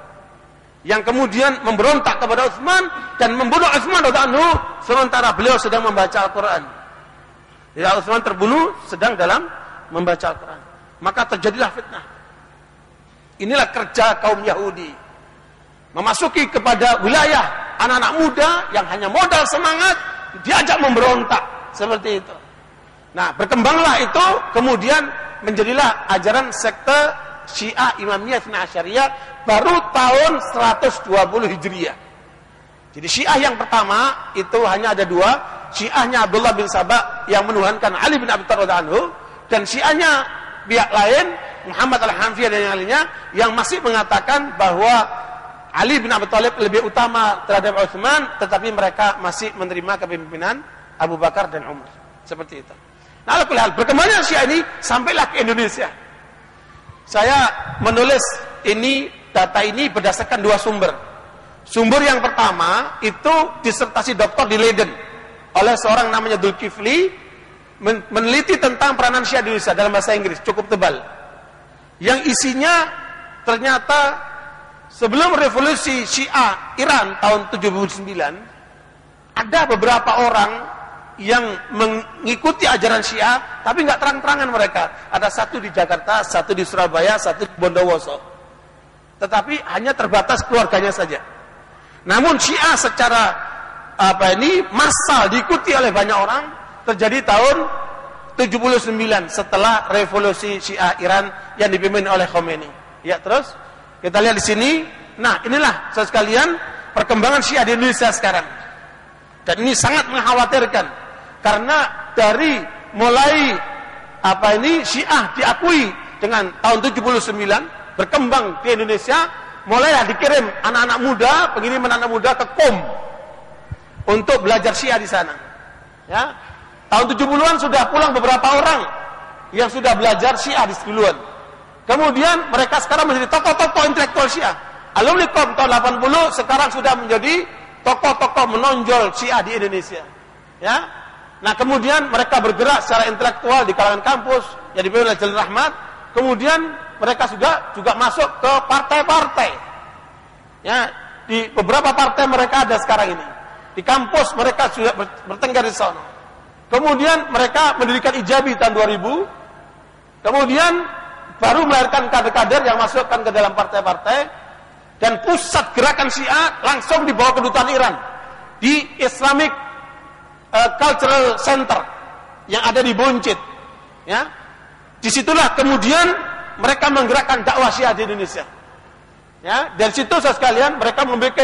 yang kemudian memberontak kepada Utsman dan membunuh Utsman radhiyallahu anhu sementara beliau sedang membaca Al-Qur'an. Ya, Utsman terbunuh sedang dalam membaca Al-Qur'an. Maka terjadilah fitnah. Inilah kerja kaum Yahudi. Memasuki kepada wilayah anak-anak muda yang hanya modal semangat, diajak memberontak seperti itu. Nah, berkembanglah itu, kemudian menjadilah ajaran sekte Syiah Imamiyah Itsna Asyariyah baru tahun 120 Hijriah. Jadi Syiah yang pertama itu hanya ada dua, Syiahnya Abdullah bin Sabah yang menuhankan Ali bin Abi Thalib anhu, dan Syiahnya pihak lain Muhammad al-Hanfiyah dan yang lainnya yang masih mengatakan bahwa Ali bin Abi Thalib lebih utama terhadap Utsman, tetapi mereka masih menerima kepemimpinan Abu Bakar dan Umar. Seperti itu. Nah, berkembangnya Syiah ini sampailah ke Indonesia. Saya menulis data ini berdasarkan dua sumber. Sumber yang pertama itu disertasi doktor di Leiden oleh seorang namanya Dzulkifli, meneliti tentang peranan Syiah di Indonesia dalam bahasa Inggris, cukup tebal. Yang isinya ternyata sebelum revolusi Syiah Iran tahun 79, ada beberapa orang yang mengikuti ajaran Syiah, tapi nggak terang-terangan mereka. Ada satu di Jakarta, satu di Surabaya, satu di Bondowoso. Tetapi hanya terbatas keluarganya saja. Namun Syiah secara massal diikuti oleh banyak orang terjadi tahun 79 setelah revolusi Syiah Iran yang dipimpin oleh Khomeini. Ya, terus kita lihat di sini. Nah, inilah saudara sekalian perkembangan Syiah di Indonesia sekarang. Dan ini sangat mengkhawatirkan karena dari mulai Syiah diakui dengan tahun 79 berkembang di Indonesia, mulailah dikirim anak-anak muda, pengiriman anak muda ke Qom untuk belajar Syiah di sana. Ya. Tahun 70-an sudah pulang beberapa orang yang sudah belajar Syiah di duluan. Kemudian mereka sekarang menjadi tokoh-tokoh intelektual Syiah. Alumni Qom tahun 80 sekarang sudah menjadi tokoh-tokoh menonjol Syiah di Indonesia. Ya. Nah, kemudian mereka bergerak secara intelektual di kalangan kampus yang dipimpin oleh Jalil Rahmat. Kemudian mereka juga masuk ke partai-partai. Ya, di beberapa partai mereka ada sekarang ini. Di kampus mereka sudah bertengkar di sana. Kemudian mereka mendirikan Ijabi tahun 2000. Kemudian baru melahirkan kader-kader yang masukkan ke dalam partai-partai. Dan pusat gerakan Syiah langsung dibawa kedutaan Iran di Islamic Cultural Center yang ada di Buncit. Ya, disitulah kemudian mereka menggerakkan dakwah Syiah di Indonesia. Ya, dari situ sekalian mereka membuat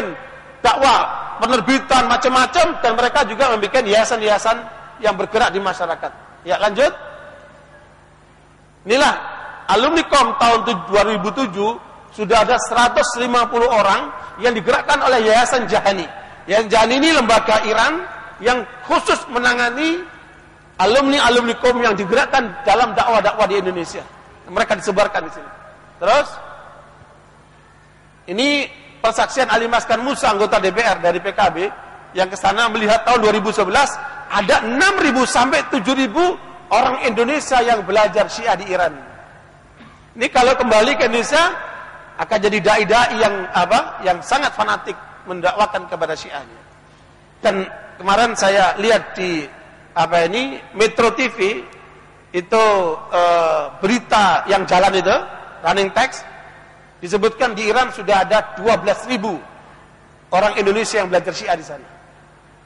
dakwah, penerbitan macam-macam, dan mereka juga membuat yayasan-yayasan yang bergerak di masyarakat. Ya, lanjut. Inilah alumni Qom tahun 2007 sudah ada 150 orang yang digerakkan oleh Yayasan Jahani. Yayasan Jahani ini lembaga Iran yang khusus menangani alumni Qom yang digerakkan dalam dakwah-dakwah di Indonesia. Mereka disebarkan di sini. Terus ini persaksian Ali Maskan Musa, anggota DPR dari PKB, yang ke sana melihat tahun 2011 ada 6.000 sampai 7.000 orang Indonesia yang belajar Syiah di Iran. Ini kalau kembali ke Indonesia akan jadi dai-dai yang sangat fanatik mendakwakan kepada Syiah. Dan kemarin saya lihat di Metro TV itu berita yang jalan itu, running text, disebutkan di Iran sudah ada 12.000 orang Indonesia yang belajar Syiah di sana.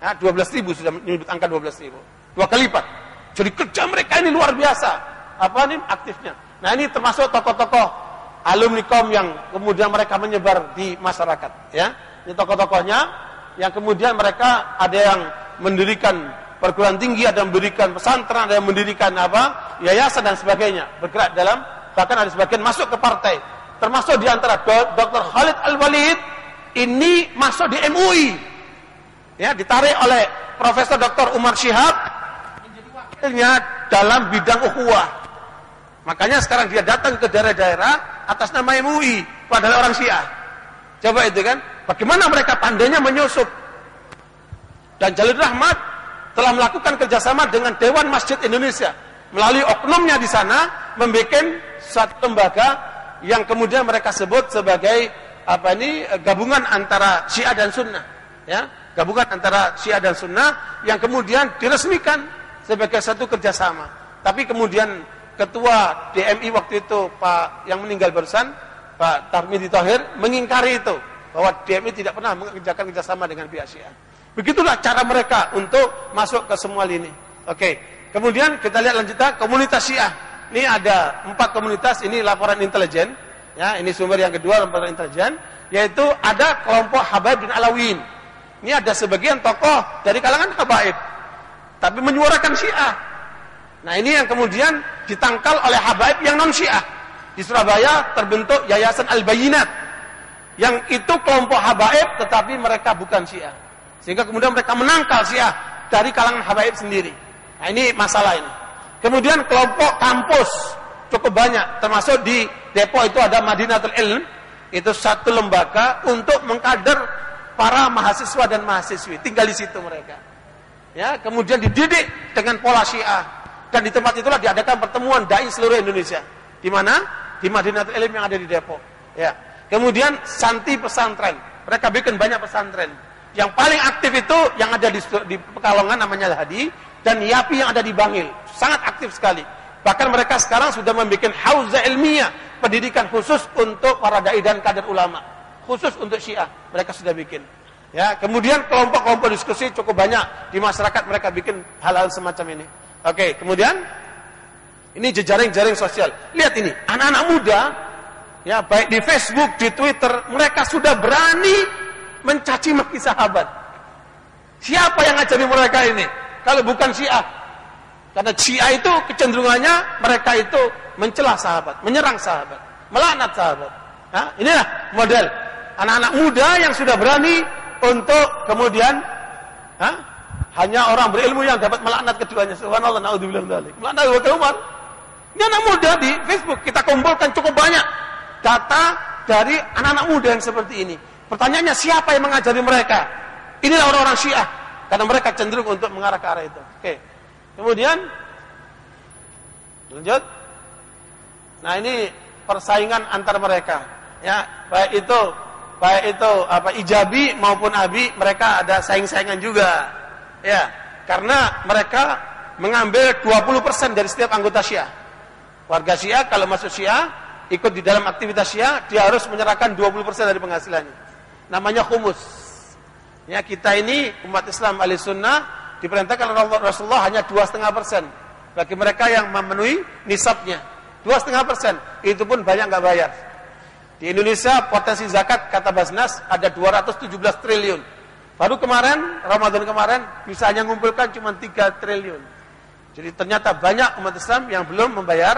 Nah, 12.000 sudah menyebut angka 12.000. 2 kali lipat. Jadi kerja mereka ini luar biasa. Aktifnya. Nah, ini termasuk tokoh-tokoh alumni Qom yang kemudian mereka menyebar di masyarakat. Ya, ini tokoh-tokohnya yang kemudian mereka ada yang mendirikan perguruan tinggi, ada yang mendirikan pesantren, ada yang mendirikan yayasan dan sebagainya. Bergerak dalam, bahkan ada sebagian masuk ke partai. Termasuk di antara Dr. Khalid Al-Walid ini masuk di MUI. Ya, ditarik oleh Profesor Dr. Umar Syihab menjadi wakilnya dalam bidang ukhuwah. Makanya sekarang dia datang ke daerah-daerah atas nama MUI, padahal orang Syiah. Coba itu kan, bagaimana mereka pandainya menyusup. Dan Jalil Rahmat telah melakukan kerjasama dengan Dewan Masjid Indonesia melalui oknumnya di sana membuat suatu lembaga yang kemudian mereka sebut sebagai gabungan antara Syiah dan Sunnah, ya, gabungan antara Syiah dan Sunnah yang kemudian diresmikan sebagai satu kerjasama. Tapi kemudian ketua DMI waktu itu Pak yang meninggal barusan, Pak Tarmidi Thohir, mengingkari itu bahwa DMI tidak pernah mengerjakan kerjasama dengan pihak Syiah. Begitulah cara mereka untuk masuk ke semua lini. Oke. Kemudian kita lihat lanjutan komunitas Syiah. Ini ada 4 komunitas, ini laporan intelijen. Ya, ini sumber yang kedua laporan intelijen, yaitu ada kelompok Habaib dan Alawiyyin. Ini ada sebagian tokoh dari kalangan Habaib, tapi menyuarakan Syiah. Nah, ini yang kemudian ditangkal oleh Habaib yang non Syiah. Di Surabaya terbentuk Yayasan Al-Bayyinat, yang itu kelompok Habaib tetapi mereka bukan Syiah. Sehingga kemudian mereka menangkal Syiah dari kalangan Habaib sendiri. Nah, ini masalah ini. Kemudian kelompok kampus cukup banyak, termasuk di Depok itu ada Madinatul Ilm, itu satu lembaga untuk mengkader para mahasiswa dan mahasiswi, tinggal di situ mereka. Ya, kemudian dididik dengan pola Syiah, dan di tempat itulah diadakan pertemuan dai seluruh Indonesia. Di mana? Di Madinatul Ilm yang ada di Depok. Ya. Kemudian Santi pesantren, mereka bikin banyak pesantren. Yang paling aktif itu yang ada di Pekalongan namanya Hadi, dan Yapi yang ada di Bangil, sangat aktif sekali. Bahkan mereka sekarang sudah membuat hauzah ilmiah, pendidikan khusus untuk para dai dan kader ulama, khusus untuk Syiah, mereka sudah bikin. Ya, kemudian kelompok-kelompok diskusi cukup banyak di masyarakat, mereka bikin hal-hal semacam ini. Oke, kemudian ini jejaring-jaring sosial. Lihat ini, anak-anak muda, ya baik di Facebook, di Twitter, mereka sudah berani mencaci maki sahabat. Siapa yang ngajari mereka ini? Kalau bukan Syiah. Karena Syiah itu kecenderungannya mereka itu mencela sahabat, menyerang sahabat, melaknat sahabat. Nah, inilah model anak-anak muda yang sudah berani untuk kemudian hanya orang berilmu yang dapat melaknat keduanya. Subhanallah, naudzubillah min dzalik. Melaknat Abu Bakar Umar. Ini anak muda di Facebook, kita kumpulkan cukup banyak data dari anak-anak muda yang seperti ini. Pertanyaannya, siapa yang mengajari mereka? Inilah orang-orang Syiah, karena mereka cenderung untuk mengarah ke arah itu. Oke. Kemudian lanjut. Nah, ini persaingan antar mereka. Ya, baik itu Ijabi maupun Abi, mereka ada saing-saingan juga. Ya, karena mereka mengambil 20% dari setiap anggota Syiah. Warga Syiah kalau masuk Syiah, ikut di dalam aktivitas Syiah, dia harus menyerahkan 20% dari penghasilannya. Namanya khumus. Ya, kita ini umat Islam ahli sunnah diperintahkan oleh Rasulullah hanya 2,5% bagi mereka yang memenuhi nisabnya. 2,5%, itu pun banyak nggak bayar. Di Indonesia potensi zakat kata Basnas ada 217 triliun. Baru kemarin, Ramadan kemarin bisa hanya mengumpulkan cuma 3 triliun. Jadi ternyata banyak umat Islam yang belum membayar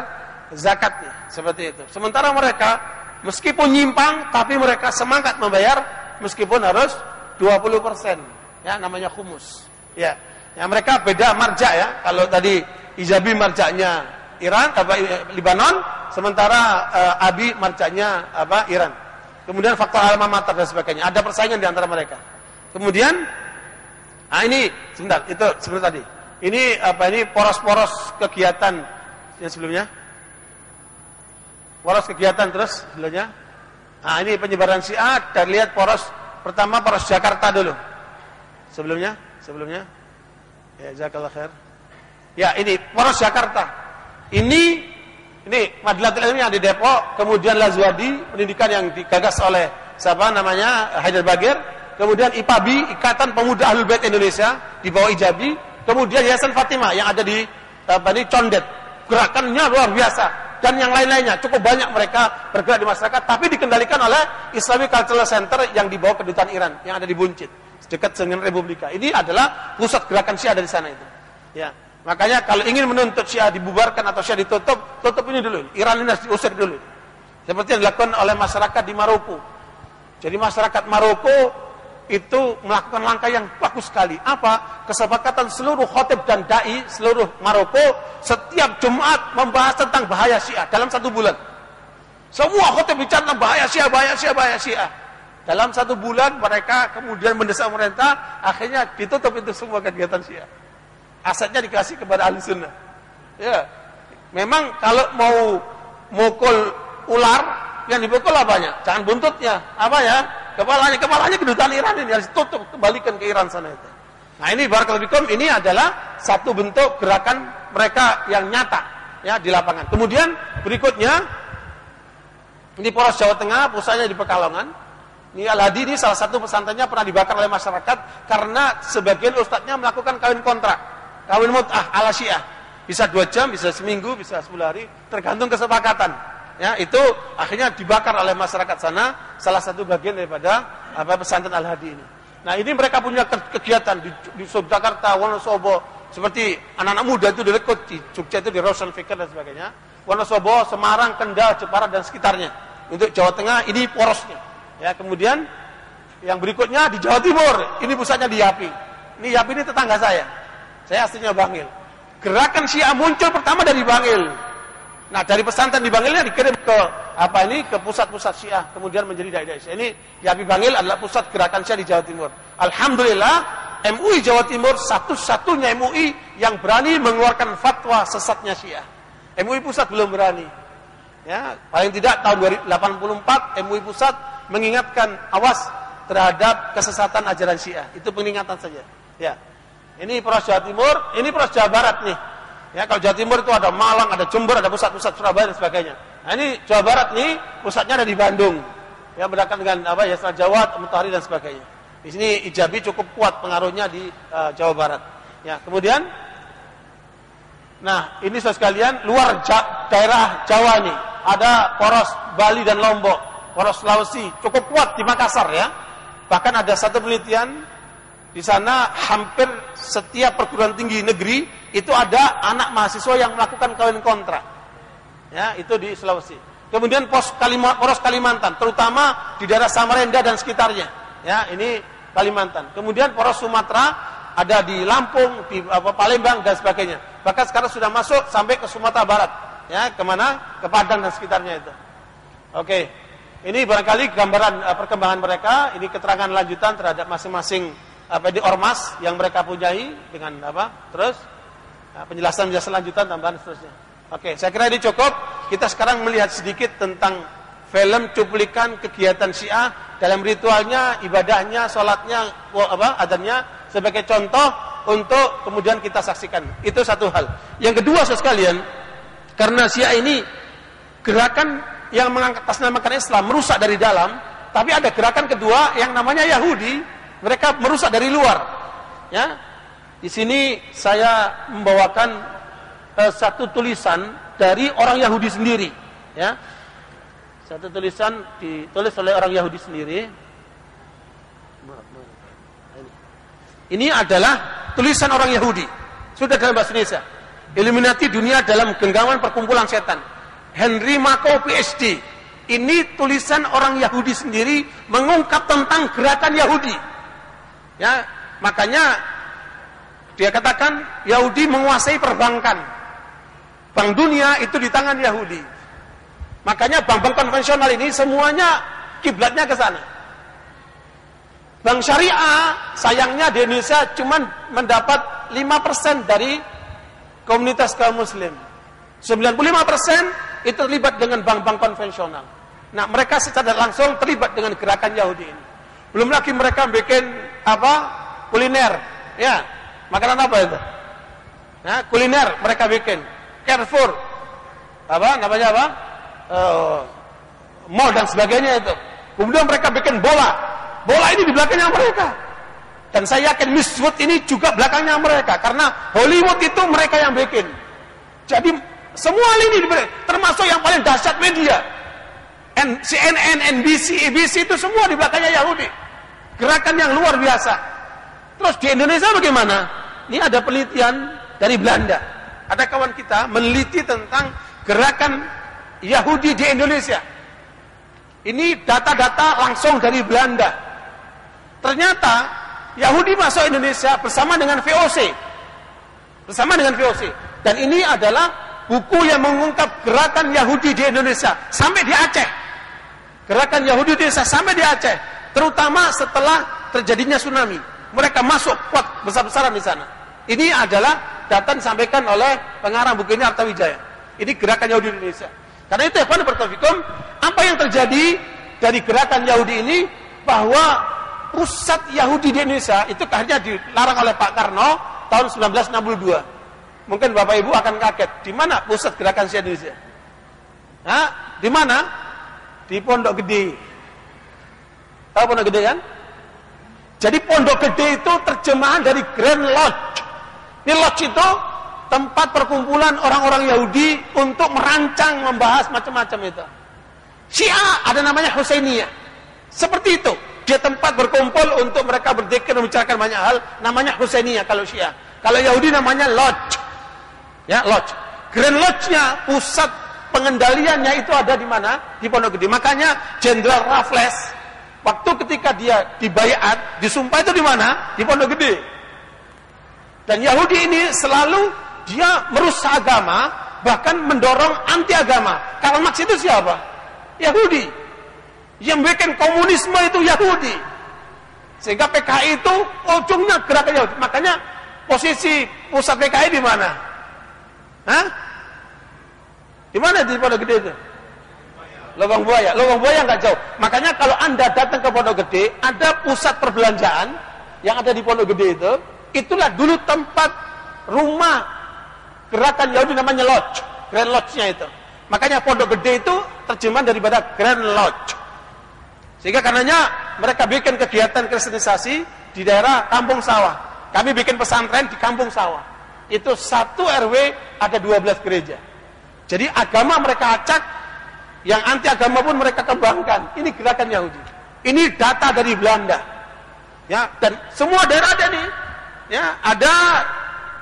zakatnya, seperti itu. Sementara mereka meskipun nyimpang tapi mereka semangat membayar meskipun harus 20%. Ya, namanya khumus. Ya. Ya, mereka beda marja ya. Kalau tadi Ijabi marjaknya Iran, Libanon, sementara Abi marjaknya Iran. Kemudian faktor alma mater dan sebagainya. Ada persaingan di antara mereka. Kemudian ini sebentar, itu sebentar tadi. Ini ini poros-poros kegiatan yang sebelumnya. Poros kegiatan terus sebelumnya. Nah, ini penyebaran Syiah, dan lihat poros pertama, poros Jakarta dulu. Sebelumnya. Ya, jazakallahu khair. Ya, ini poros Jakarta. Ini Madinatul Ilm yang di Depok, kemudian Lazwadi, pendidikan yang digagas oleh siapa namanya? Haidar Bagir. Kemudian IPABI, Ikatan Pemuda Ahlul Bait Indonesia, di bawah Ijabi. Kemudian Yayasan Fatimah yang ada di Condet. Gerakannya luar biasa. Dan yang lain-lainnya, cukup banyak mereka bergerak di masyarakat, tapi dikendalikan oleh Islamic Cultural Center yang di bawah kedutaan Iran, yang ada di Buncit, dekat dengan Republika. Ini adalah pusat gerakan Syiah dari sana itu. Ya, makanya kalau ingin menuntut Syiah dibubarkan atau Syiah ditutup, tutup ini dulu. Iran ini harus diusir dulu. Seperti yang dilakukan oleh masyarakat di Maroko. Jadi masyarakat Maroko itu melakukan langkah yang bagus sekali. Apa? Kesepakatan seluruh khotib dan dai seluruh Maroko setiap Jumat membahas tentang bahaya Syiah dalam 1 bulan. Semua khotib bicara tentang bahaya Syiah, bahaya Syiah, bahaya Syiah. Dalam 1 bulan mereka kemudian mendesak pemerintah, akhirnya ditutup itu semua kegiatan Syiah. asetnya dikasih kepada ahli sunnah. Ya, memang kalau mau mukul ular, yang dipukul apanya? Jangan buntutnya, apa ya? Kepalanya kedutaan Iran ini harus tutup, kembalikan ke Iran sana itu. Nah ini barakallahu fikum, ini adalah satu bentuk gerakan mereka yang nyata ya di lapangan. Kemudian berikutnya ini Polres Jawa Tengah, pusatnya di Pekalongan. Ini Al-Hadi ini salah satu pesantrennya pernah dibakar oleh masyarakat karena sebagian ustadznya melakukan kawin kontrak, kawin mut'ah ala Syiah. Bisa 2 jam, bisa seminggu, bisa 10 hari, tergantung kesepakatan. Ya, itu akhirnya dibakar oleh masyarakat sana, salah satu bagian daripada pesantren Al-Hadi ini. Nah, ini mereka punya kegiatan di Yogyakarta, Wonosobo, seperti anak-anak muda itu direkrut di Jogja itu di Rosan Fikir dan sebagainya. Wonosobo, Semarang, Kendal, Jepara dan sekitarnya. Untuk Jawa Tengah ini porosnya. Ya, kemudian yang berikutnya di Jawa Timur, ini pusatnya di Yapi. Ini Yapi ini tetangga saya. Saya aslinya Bangil. Gerakan Syiah muncul pertama dari Bangil. Nah, dari pesantren di Bangilnya dikirim ke ke pusat-pusat Syiah, kemudian menjadi dai-dai Syiah. Ini Yapi Bangil adalah pusat gerakan Syiah di Jawa Timur. Alhamdulillah, MUI Jawa Timur satu-satunya MUI yang berani mengeluarkan fatwa sesatnya Syiah. MUI pusat belum berani. Ya, paling tidak tahun 1984 MUI pusat mengingatkan awas terhadap kesesatan ajaran Syiah. Itu peningatan saja. Ya. Ini Polres Jawa Timur, ini Polres Jawa Barat nih. Ya, kalau Jawa Timur itu ada Malang, ada Jember, ada pusat-pusat Surabaya dan sebagainya. Nah, ini Jawa Barat nih, pusatnya ada di Bandung. Ya, berdekatan dengan Yasna Jawad, Mutahari dan sebagainya. Di sini Ijabi cukup kuat pengaruhnya di Jawa Barat. Ya, kemudian nah, ini saudara sekalian, luar daerah Jawa nih, ada Poros Bali dan Lombok, Poros Sulawesi, cukup kuat di Makassar ya. Bahkan ada satu penelitian di sana hampir setiap perguruan tinggi negeri itu ada anak mahasiswa yang melakukan kawin kontrak. Ya, itu di Sulawesi. Kemudian Poros Kalimantan, terutama di daerah Samarinda dan sekitarnya. Ya, ini Kalimantan. Kemudian Poros Sumatera ada di Lampung, di Palembang dan sebagainya. Bahkan sekarang sudah masuk sampai ke Sumatera Barat. Ya, kemana? Ke Padang dan sekitarnya itu. Oke. Ini barangkali gambaran perkembangan mereka, ini keterangan lanjutan terhadap masing-masing di ormas yang mereka punyai dengan terus penjelasan lanjutan tambahan seterusnya. Oke, saya kira ini cukup. Kita sekarang melihat sedikit tentang film cuplikan kegiatan Syiah dalam ritualnya, ibadahnya, sholatnya, adanya sebagai contoh untuk kemudian kita saksikan. Itu satu hal. Yang kedua, saudara sekalian, karena Syiah ini gerakan yang mengatasnamakan Islam, merusak dari dalam, tapi ada gerakan kedua yang namanya Yahudi. Mereka merusak dari luar. Ya, di sini saya membawakan satu tulisan dari orang Yahudi sendiri. Ya, satu tulisan ditulis oleh orang Yahudi sendiri. Ini adalah tulisan orang Yahudi. Sudah dalam bahasa Indonesia. Illuminati dunia dalam genggaman perkumpulan setan. Henry Mako PhD. Ini tulisan orang Yahudi sendiri mengungkap tentang gerakan Yahudi. Ya, makanya dia katakan Yahudi menguasai perbankan. Bank dunia itu di tangan Yahudi. Makanya bank-bank konvensional ini semuanya kiblatnya ke sana. Bank syariah sayangnya di Indonesia cuma mendapat 5% dari komunitas kaum muslim. 95% itu terlibat dengan bank-bank konvensional. Nah, mereka secara langsung terlibat dengan gerakan Yahudi ini. Belum lagi mereka bikin kuliner, ya, makanan apa itu? Nah, kuliner mereka bikin, Carrefour, mall dan sebagainya itu. Kemudian mereka bikin bola ini di belakangnya mereka. Dan saya yakin Miss Wood ini juga belakangnya mereka, karena Hollywood itu mereka yang bikin. Jadi semua ini termasuk yang paling dahsyat media, CNN, NBC, ABC itu semua di belakangnya Yahudi. Gerakan yang luar biasa. Terus di Indonesia bagaimana? Ini ada penelitian dari Belanda. Ada kawan kita meneliti tentang gerakan Yahudi di Indonesia. Ini data-data langsung dari Belanda. Ternyata Yahudi masuk Indonesia bersama dengan VOC. Dan ini adalah buku yang mengungkap gerakan Yahudi di Indonesia sampai di Aceh. Gerakan Yahudi di Indonesia sampai di Aceh. Terutama setelah terjadinya tsunami. Mereka masuk kuat besar-besaran di sana. Ini adalah data disampaikan oleh pengarang buku ini Artawijaya. Ini gerakan Yahudi Indonesia. Karena itu ya Barakallahu, apa yang terjadi dari gerakan Yahudi ini, bahwa pusat Yahudi di Indonesia itu akhirnya dilarang oleh Pak Karno tahun 1962. Mungkin Bapak Ibu akan kaget, di mana pusat gerakan Syiah Indonesia? Nah, di mana? Di Pondok Gede. Tahu Pondok Gede kan? Jadi Pondok Gede itu terjemahan dari Grand Lodge. Ini lodge itu tempat perkumpulan orang-orang Yahudi untuk merancang, membahas macam-macam itu. Syiah ada namanya Husainiyah. Seperti itu. Dia tempat berkumpul untuk mereka berzikir, membicarakan banyak hal. Namanya Husainiyah kalau Syiah. Kalau Yahudi namanya lodge. Ya, lodge. Grand Lodge-nya, pusat pengendaliannya itu ada di mana? Di Pondok Gede. Makanya Jenderal Raffles waktu ketika dia dibaiat, disumpah itu di mana? Di Pondok Gede. Dan Yahudi ini selalu dia merusak agama, bahkan mendorong anti agama. Karl Marx itu siapa? Yahudi. Yang bikin komunisme itu Yahudi. Sehingga PKI itu ujungnya gerakan Yahudi. Makanya posisi pusat PKI di mana? Hah? Di mana di Pondok Gede itu? Lubang Buaya. Lubang Buaya nggak jauh. Makanya kalau Anda datang ke Pondok Gede, ada pusat perbelanjaan yang ada di Pondok Gede itu. Itulah dulu tempat rumah gerakan Yahudi namanya Lodge. Grand Lodge-nya itu. Makanya Pondok Gede itu terjemahan daripada Grand Lodge. Sehingga karenanya mereka bikin kegiatan kristenisasi di daerah Kampung Sawah. Kami bikin pesantren di Kampung Sawah. Itu satu RW ada 12 gereja. Jadi agama mereka acak, yang anti agama pun mereka kembangkan. Ini gerakan Yahudi. Ini data dari Belanda. Ya, dan semua daerah ada nih. Ya, ada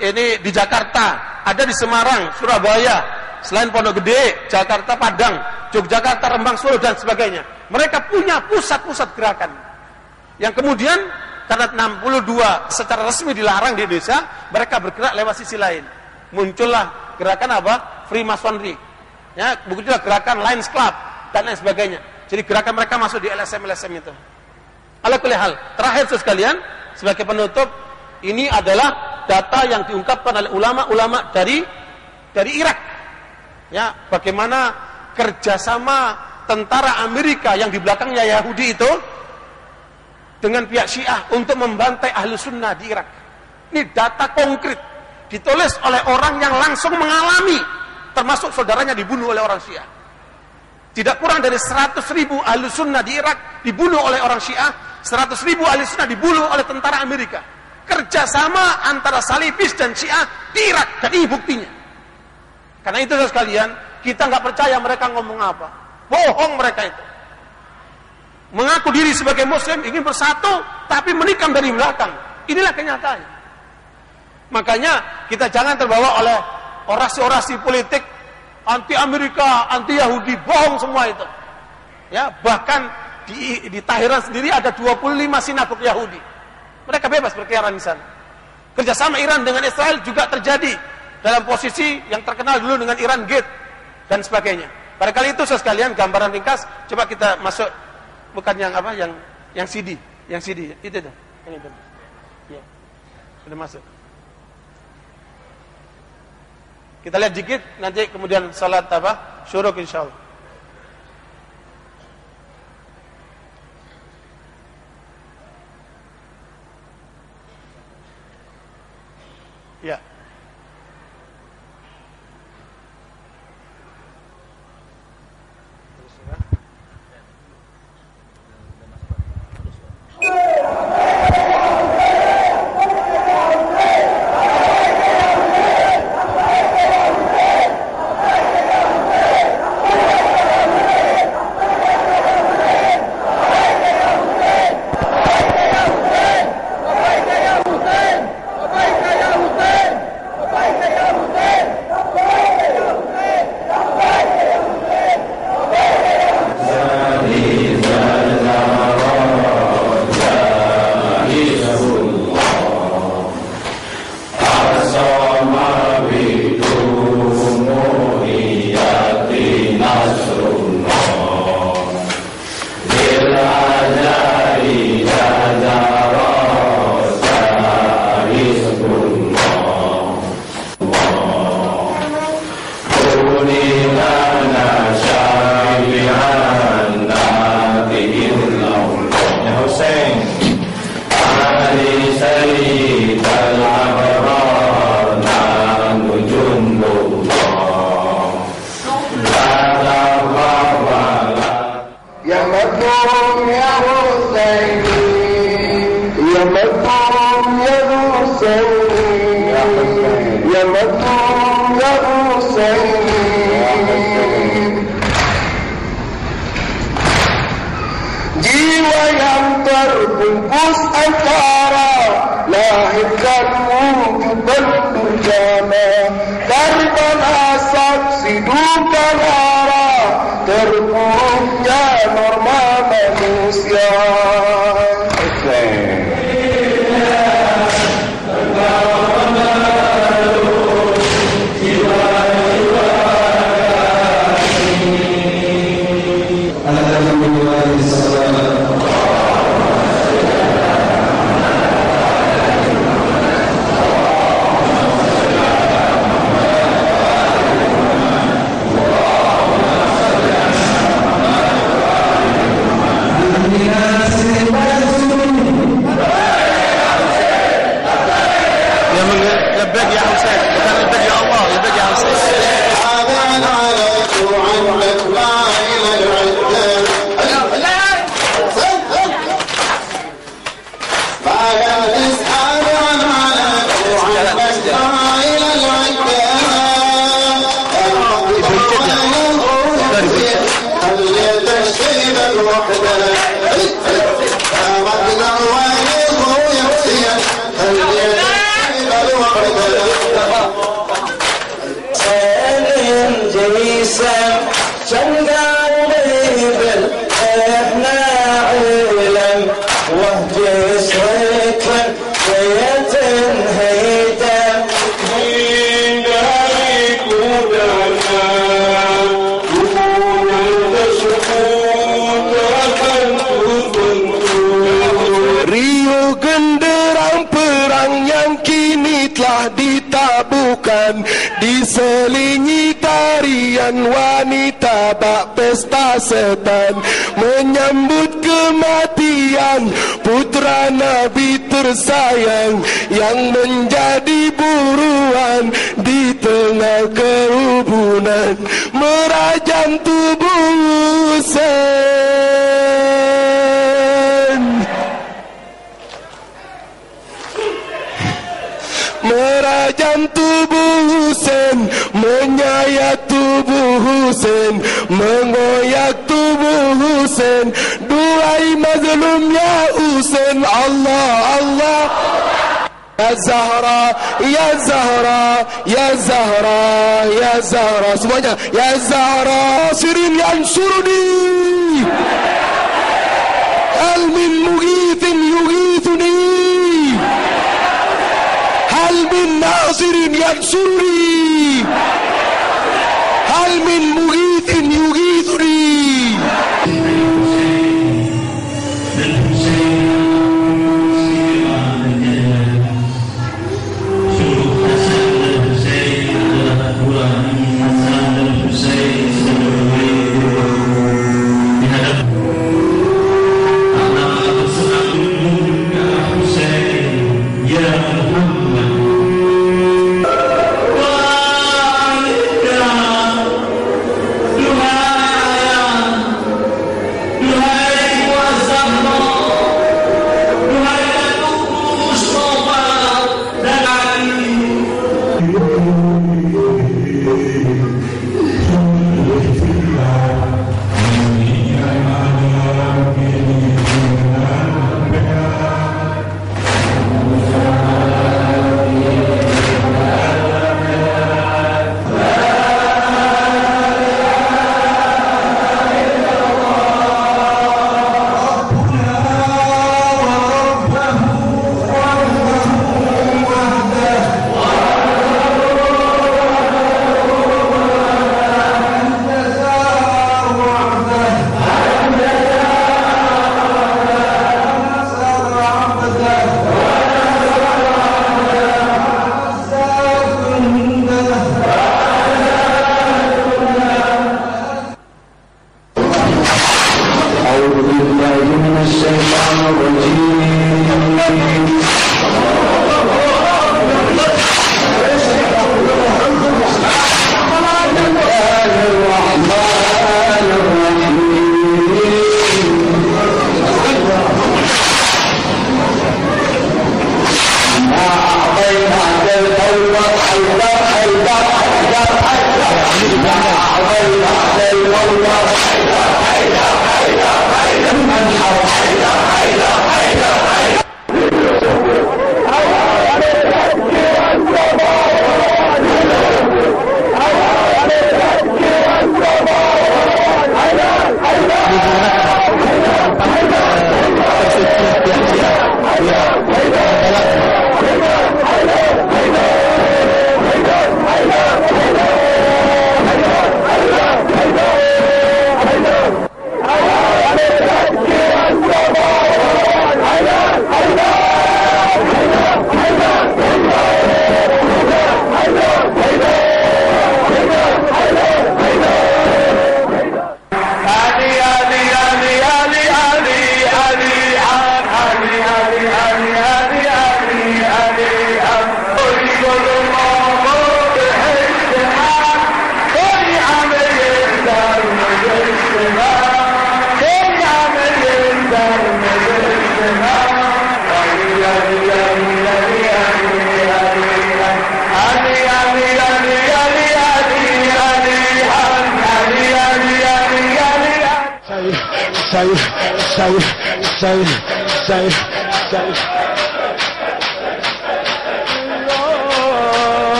ini di Jakarta, ada di Semarang, Surabaya, selain Pondok Gede, Jakarta, Padang, Yogyakarta, Rembang, Solo dan sebagainya. Mereka punya pusat-pusat gerakan. Yang kemudian karena 62 secara resmi dilarang di Indonesia, mereka bergerak lewat sisi lain. Muncullah gerakan apa? Freemasonry. Ya, muncullah gerakan Lions Club dan lain sebagainya. Jadi gerakan mereka masuk di LSM itu. Ala kulli hal, terakhir sekalian sebagai penutup, ini adalah data yang diungkapkan oleh ulama-ulama dari Irak. Ya, bagaimana kerjasama tentara Amerika yang di belakangnya Yahudi itu dengan pihak Syiah untuk membantai ahlu sunnah di Irak. Ini data konkret, ditulis oleh orang yang langsung mengalami, termasuk saudaranya dibunuh oleh orang Syiah. Tidak kurang dari 100.000 ahlu sunnah di Irak dibunuh oleh orang Syiah, 100.000 ahlu sunnah dibunuh oleh tentara Amerika. Kerjasama antara Salibis dan Syiah di Irak, dan ini buktinya. Karena itu sekalian, kita nggak percaya mereka ngomong apa, bohong mereka itu. Mengaku diri sebagai Muslim, ingin bersatu, tapi menikam dari belakang. Inilah kenyataannya. Makanya kita jangan terbawa oleh orasi-orasi politik anti Amerika, anti Yahudi, bohong semua itu. Ya, bahkan di Tahiran sendiri ada 25 sinagog Yahudi. Mereka bebas berkeliaran di sana. Kerjasama Iran dengan Israel juga terjadi dalam posisi yang terkenal dulu dengan Iran Gate dan sebagainya. Barangkali itu sekalian gambaran ringkas. Coba kita masuk, bukan yang apa, yang CD, itu tuh, yang itu. Ya, sudah masuk. Kita lihat dikit, nanti kemudian salat apa, syuruk insyaallah. Ya. سيد الأبرار نحن جند الله لا تخف ولا يا مظلوم يا حسيني يا مظلوم يا حسيني يا مظلوم يا حسيني jiwa yang terbungkus antara lahir dan wujud berdurjana Karbala saksi duka lara terpuruknya norma manusia. Diselingi tarian wanita bak pesta setan menyambut kematian putra Nabi tersayang yang menjadi buruan di tengah kerumunan merajam tubuh Husain, merajam tubuh Husain, menyayat tubuh Husain, mengoyak tubuh Husain. Duhai mazlumnya Husain, Allah Allah. Ya Zahra, ya Zahra, ya Zahra, ya Zahra, semuanya. Ya Zahra, sirin yansuruni. Hal min mughithin yughithuni. Hal min nasirin yansuruni. Hal min mughithin yughithuni. أعوذ بالله من الشيطان الرجيم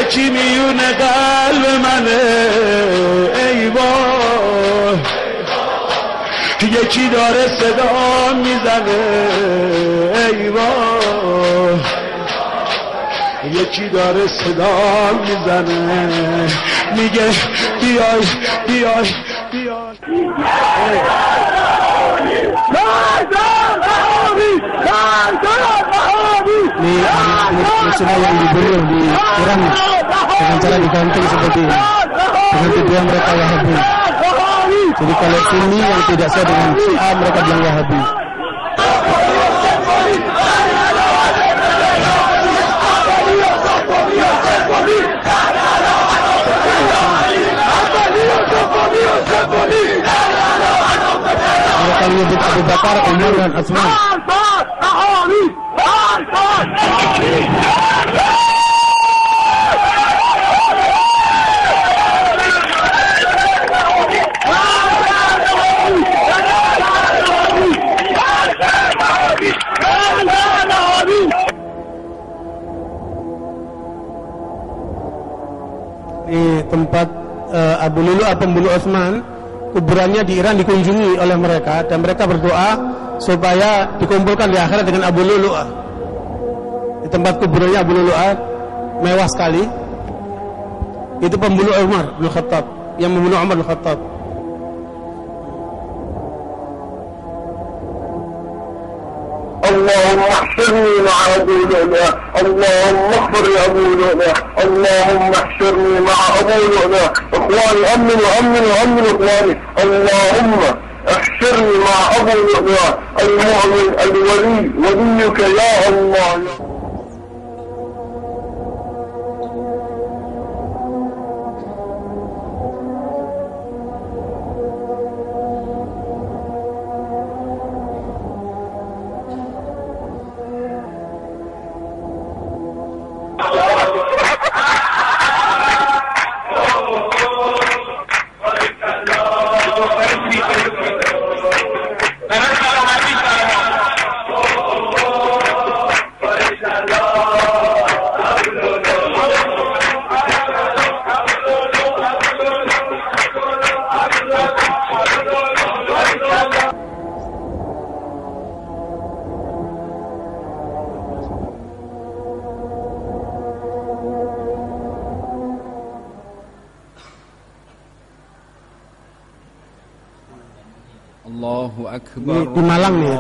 یکی میونه قلب منه ای وای، یکی داره صدا میزنه ای وای، یکی داره صدا میزنه میگه بیای بیای بیای. Ini musibah yang dibunuh di Iran dengan cara digantung seperti ini dengan tujuan mereka Wahabi. Jadi kalau Sunni yang tidak sesuai dengan Syiah mereka bilang Wahabi. Mereka menyebut Abu Bakar, Umar dan Utsman. Di tempat Abu Lulu'ah pembunuh Utsman, kuburannya di Iran dikunjungi oleh mereka dan mereka berdoa supaya dikumpulkan di akhirat dengan Abu Lulu'ah. Di tempat kuburannya Abu Lulu'ah mewah sekali. Itu pembunuh Umar bin Khattab, yang membunuh Umar bin Khattab. اللهم احشرني مع أبو لؤلؤة، اللهم اغفر لأبو لؤلؤة، اللهم احشرني مع أبو لؤلؤة. إخواني أمنوا أمنوا أمنوا إخواني، اللهم احشرني مع أبو لؤلؤة المؤمن الولي وليك يا الله. Di Malang nih ya.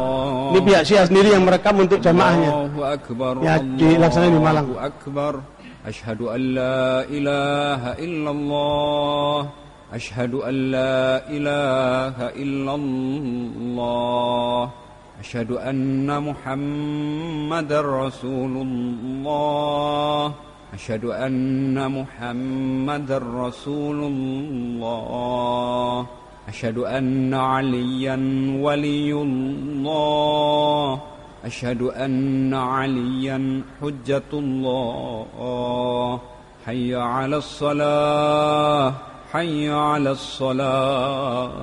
Ini pihak Syiah sendiri yang merekam untuk jamaahnya. Ya, dilaksanakan di Malang. Asyhadu an la ilaha illallah أشهد أن لا إله إلا الله أشهد أن محمدا رسول الله أشهد أن محمدا رسول الله أشهد أن عليا ولي الله أشهد أن عليا حجة الله حي على الصلاة حي على الصلاة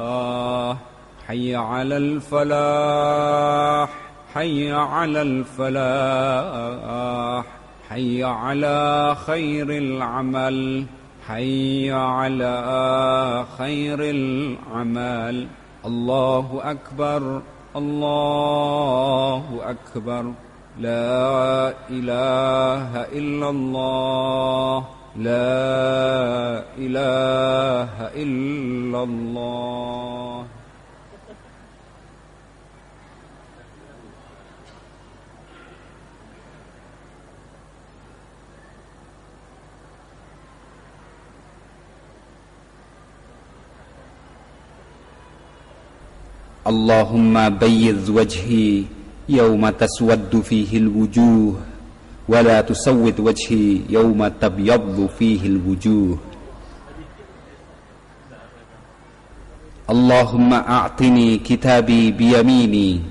حي على الفلاح حي على الفلاح حي على خير العمل حي على خير العمل الله أكبر الله أكبر لا إله إلا الله لا إله إلا الله اللهم بيض وجهي يوم تسود فيه الوجوه ولا تسود وجهي يوم تبيض فيه الوجوه اللهم أعطني كتابي بيميني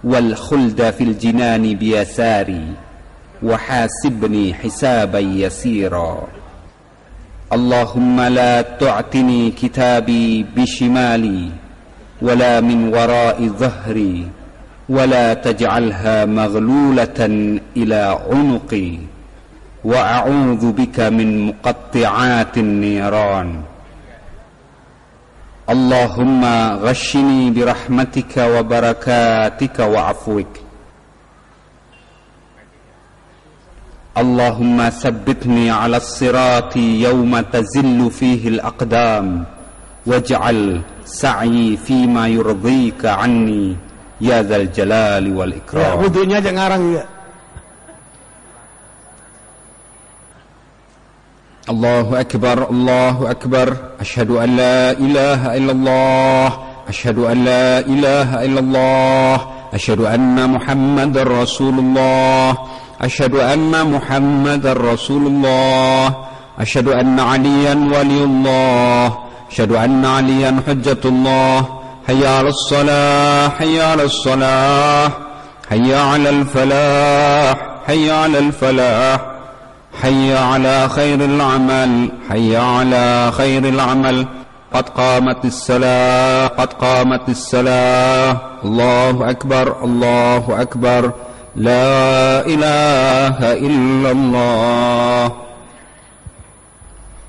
والخلد في الجنان بيساري وحاسبني حسابا يسيرا اللهم لا تعطني كتابي بشمالي ولا من وراء ظهري ولا تجعلها مغلولة إلى عنقي وأعوذ بك من مقطعات النيران اللهم غشني برحمتك وبركاتك وعفوك اللهم ثبتني على الصراط يوم تزل فيه الأقدام واجعل سعي فيما يرضيك عني ya dzal jalali wal ikram. Ya, wudunya aja ngarang ya. Allahu akbar, asyhadu an la ilaha illallah, asyhadu an la ilaha illallah, asyhadu anna muhammadar rasulullah, asyhadu anna muhammadar rasulullah, asyhadu anna aliyan waliyullah, asyhadu anna aliyan hujjatullah. حي على الصلاة حي على الصلاة حي على الفلاح حي على الفلاح حي على خير العمل حي على خير العمل قد قامت الصلاة قد قامت الصلاة الله أكبر الله أكبر لا إله إلا الله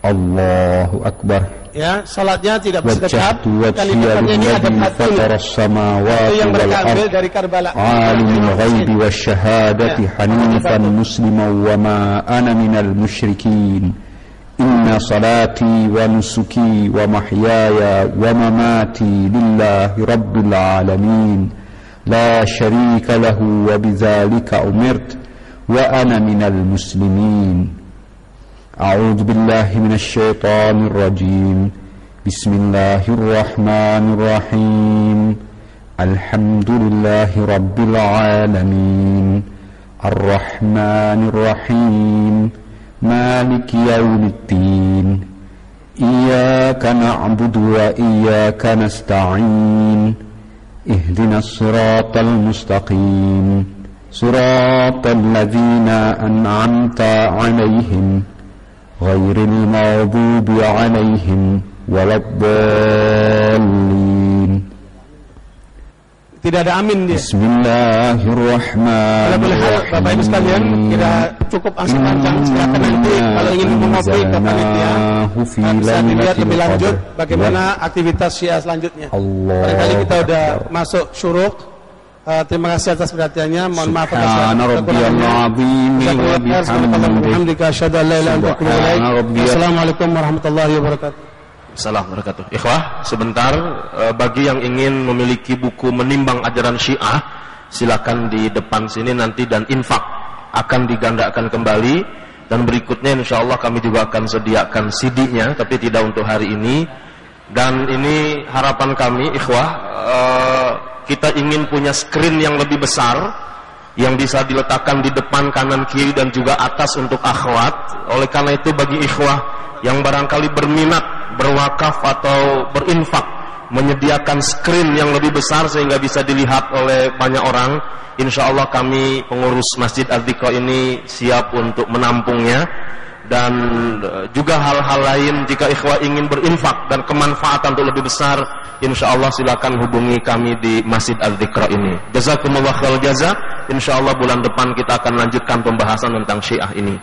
الله أكبر. Ya, salatnya tidak bersedekap. Kalimatnya ini ada patung yang berambil dari Karbala. Alimul ghaibi wasyahadati hanifan musliman wa ma ana minal musyrikin. Inna salati wa nusuki wa mahyaya wa mamati lillahi rabbil alamin. La syarika lahu wa bidzalika umirt wa ana minal muslimin. أعوذ بالله من الشيطان الرجيم بسم الله الرحمن الرحيم الحمد لله رب العالمين الرحمن الرحيم مالك يوم الدين إياك نعبد وإياك نستعين اهدنا الصراط المستقيم صراط الذين أنعمت عليهم غير المغضوب عليهم ولا الضالين. Tidak ada amin dia. Bismillahirrahmanirrahim. Bapak Ibu sekalian, kira cukup angsa panjang. Silakan nanti kalau ingin mengopi ke panitia bisa dilihat lebih lanjut bagaimana aktivitas Syiah selanjutnya. Barangkali kita udah masuk syuruk. Terima kasih atas perhatiannya. Mohon maaf atas Assalamualaikum warahmatullahi wabarakatuh. Assalamualaikum warahmatullahi wabarakatuh. Ikhwah, sebentar, bagi yang ingin memiliki buku menimbang ajaran Syiah, silakan di depan sini nanti, dan infak akan digandakan kembali. Dan berikutnya insya Allah kami juga akan sediakan CD-nya, tapi tidak untuk hari ini. Dan ini harapan kami ikhwah, kita ingin punya screen yang lebih besar yang bisa diletakkan di depan, kanan, kiri dan juga atas untuk akhwat. Oleh karena itu bagi ikhwah yang barangkali berminat berwakaf atau berinfak, menyediakan screen yang lebih besar sehingga bisa dilihat oleh banyak orang, insya Allah kami pengurus Masjid Adz-Dzikra ini siap untuk menampungnya. Dan juga hal-hal lain, jika ikhwah ingin berinfak dan kemanfaatan untuk lebih besar, insya Allah silakan hubungi kami di Masjid Adz-Dzikra ini. Jazakumullah khairul jaza. Insya Allah bulan depan kita akan lanjutkan pembahasan tentang Syiah ini.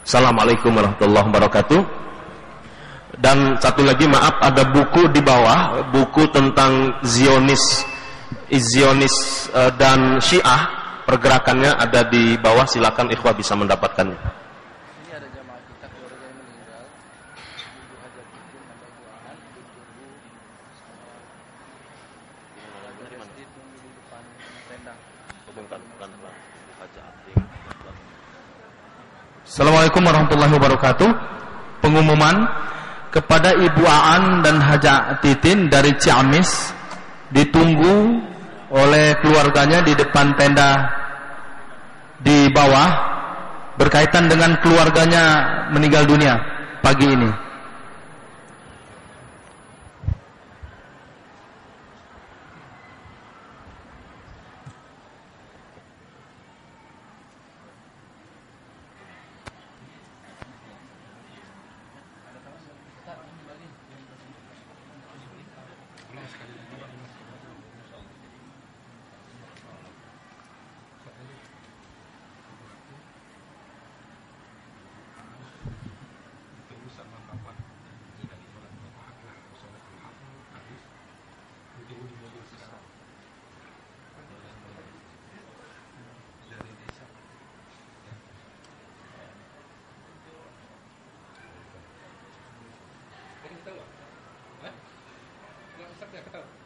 Assalamualaikum warahmatullahi wabarakatuh. Dan satu lagi, maaf, ada buku di bawah, buku tentang Zionis dan Syiah, pergerakannya ada di bawah, silakan ikhwah bisa mendapatkannya. Assalamualaikum warahmatullahi wabarakatuh. Pengumuman kepada Ibu Aan dan Haja Titin dari Ciamis, ditunggu oleh keluarganya di depan tenda di bawah berkaitan dengan keluarganya meninggal dunia pagi ini. Ya, ketahui.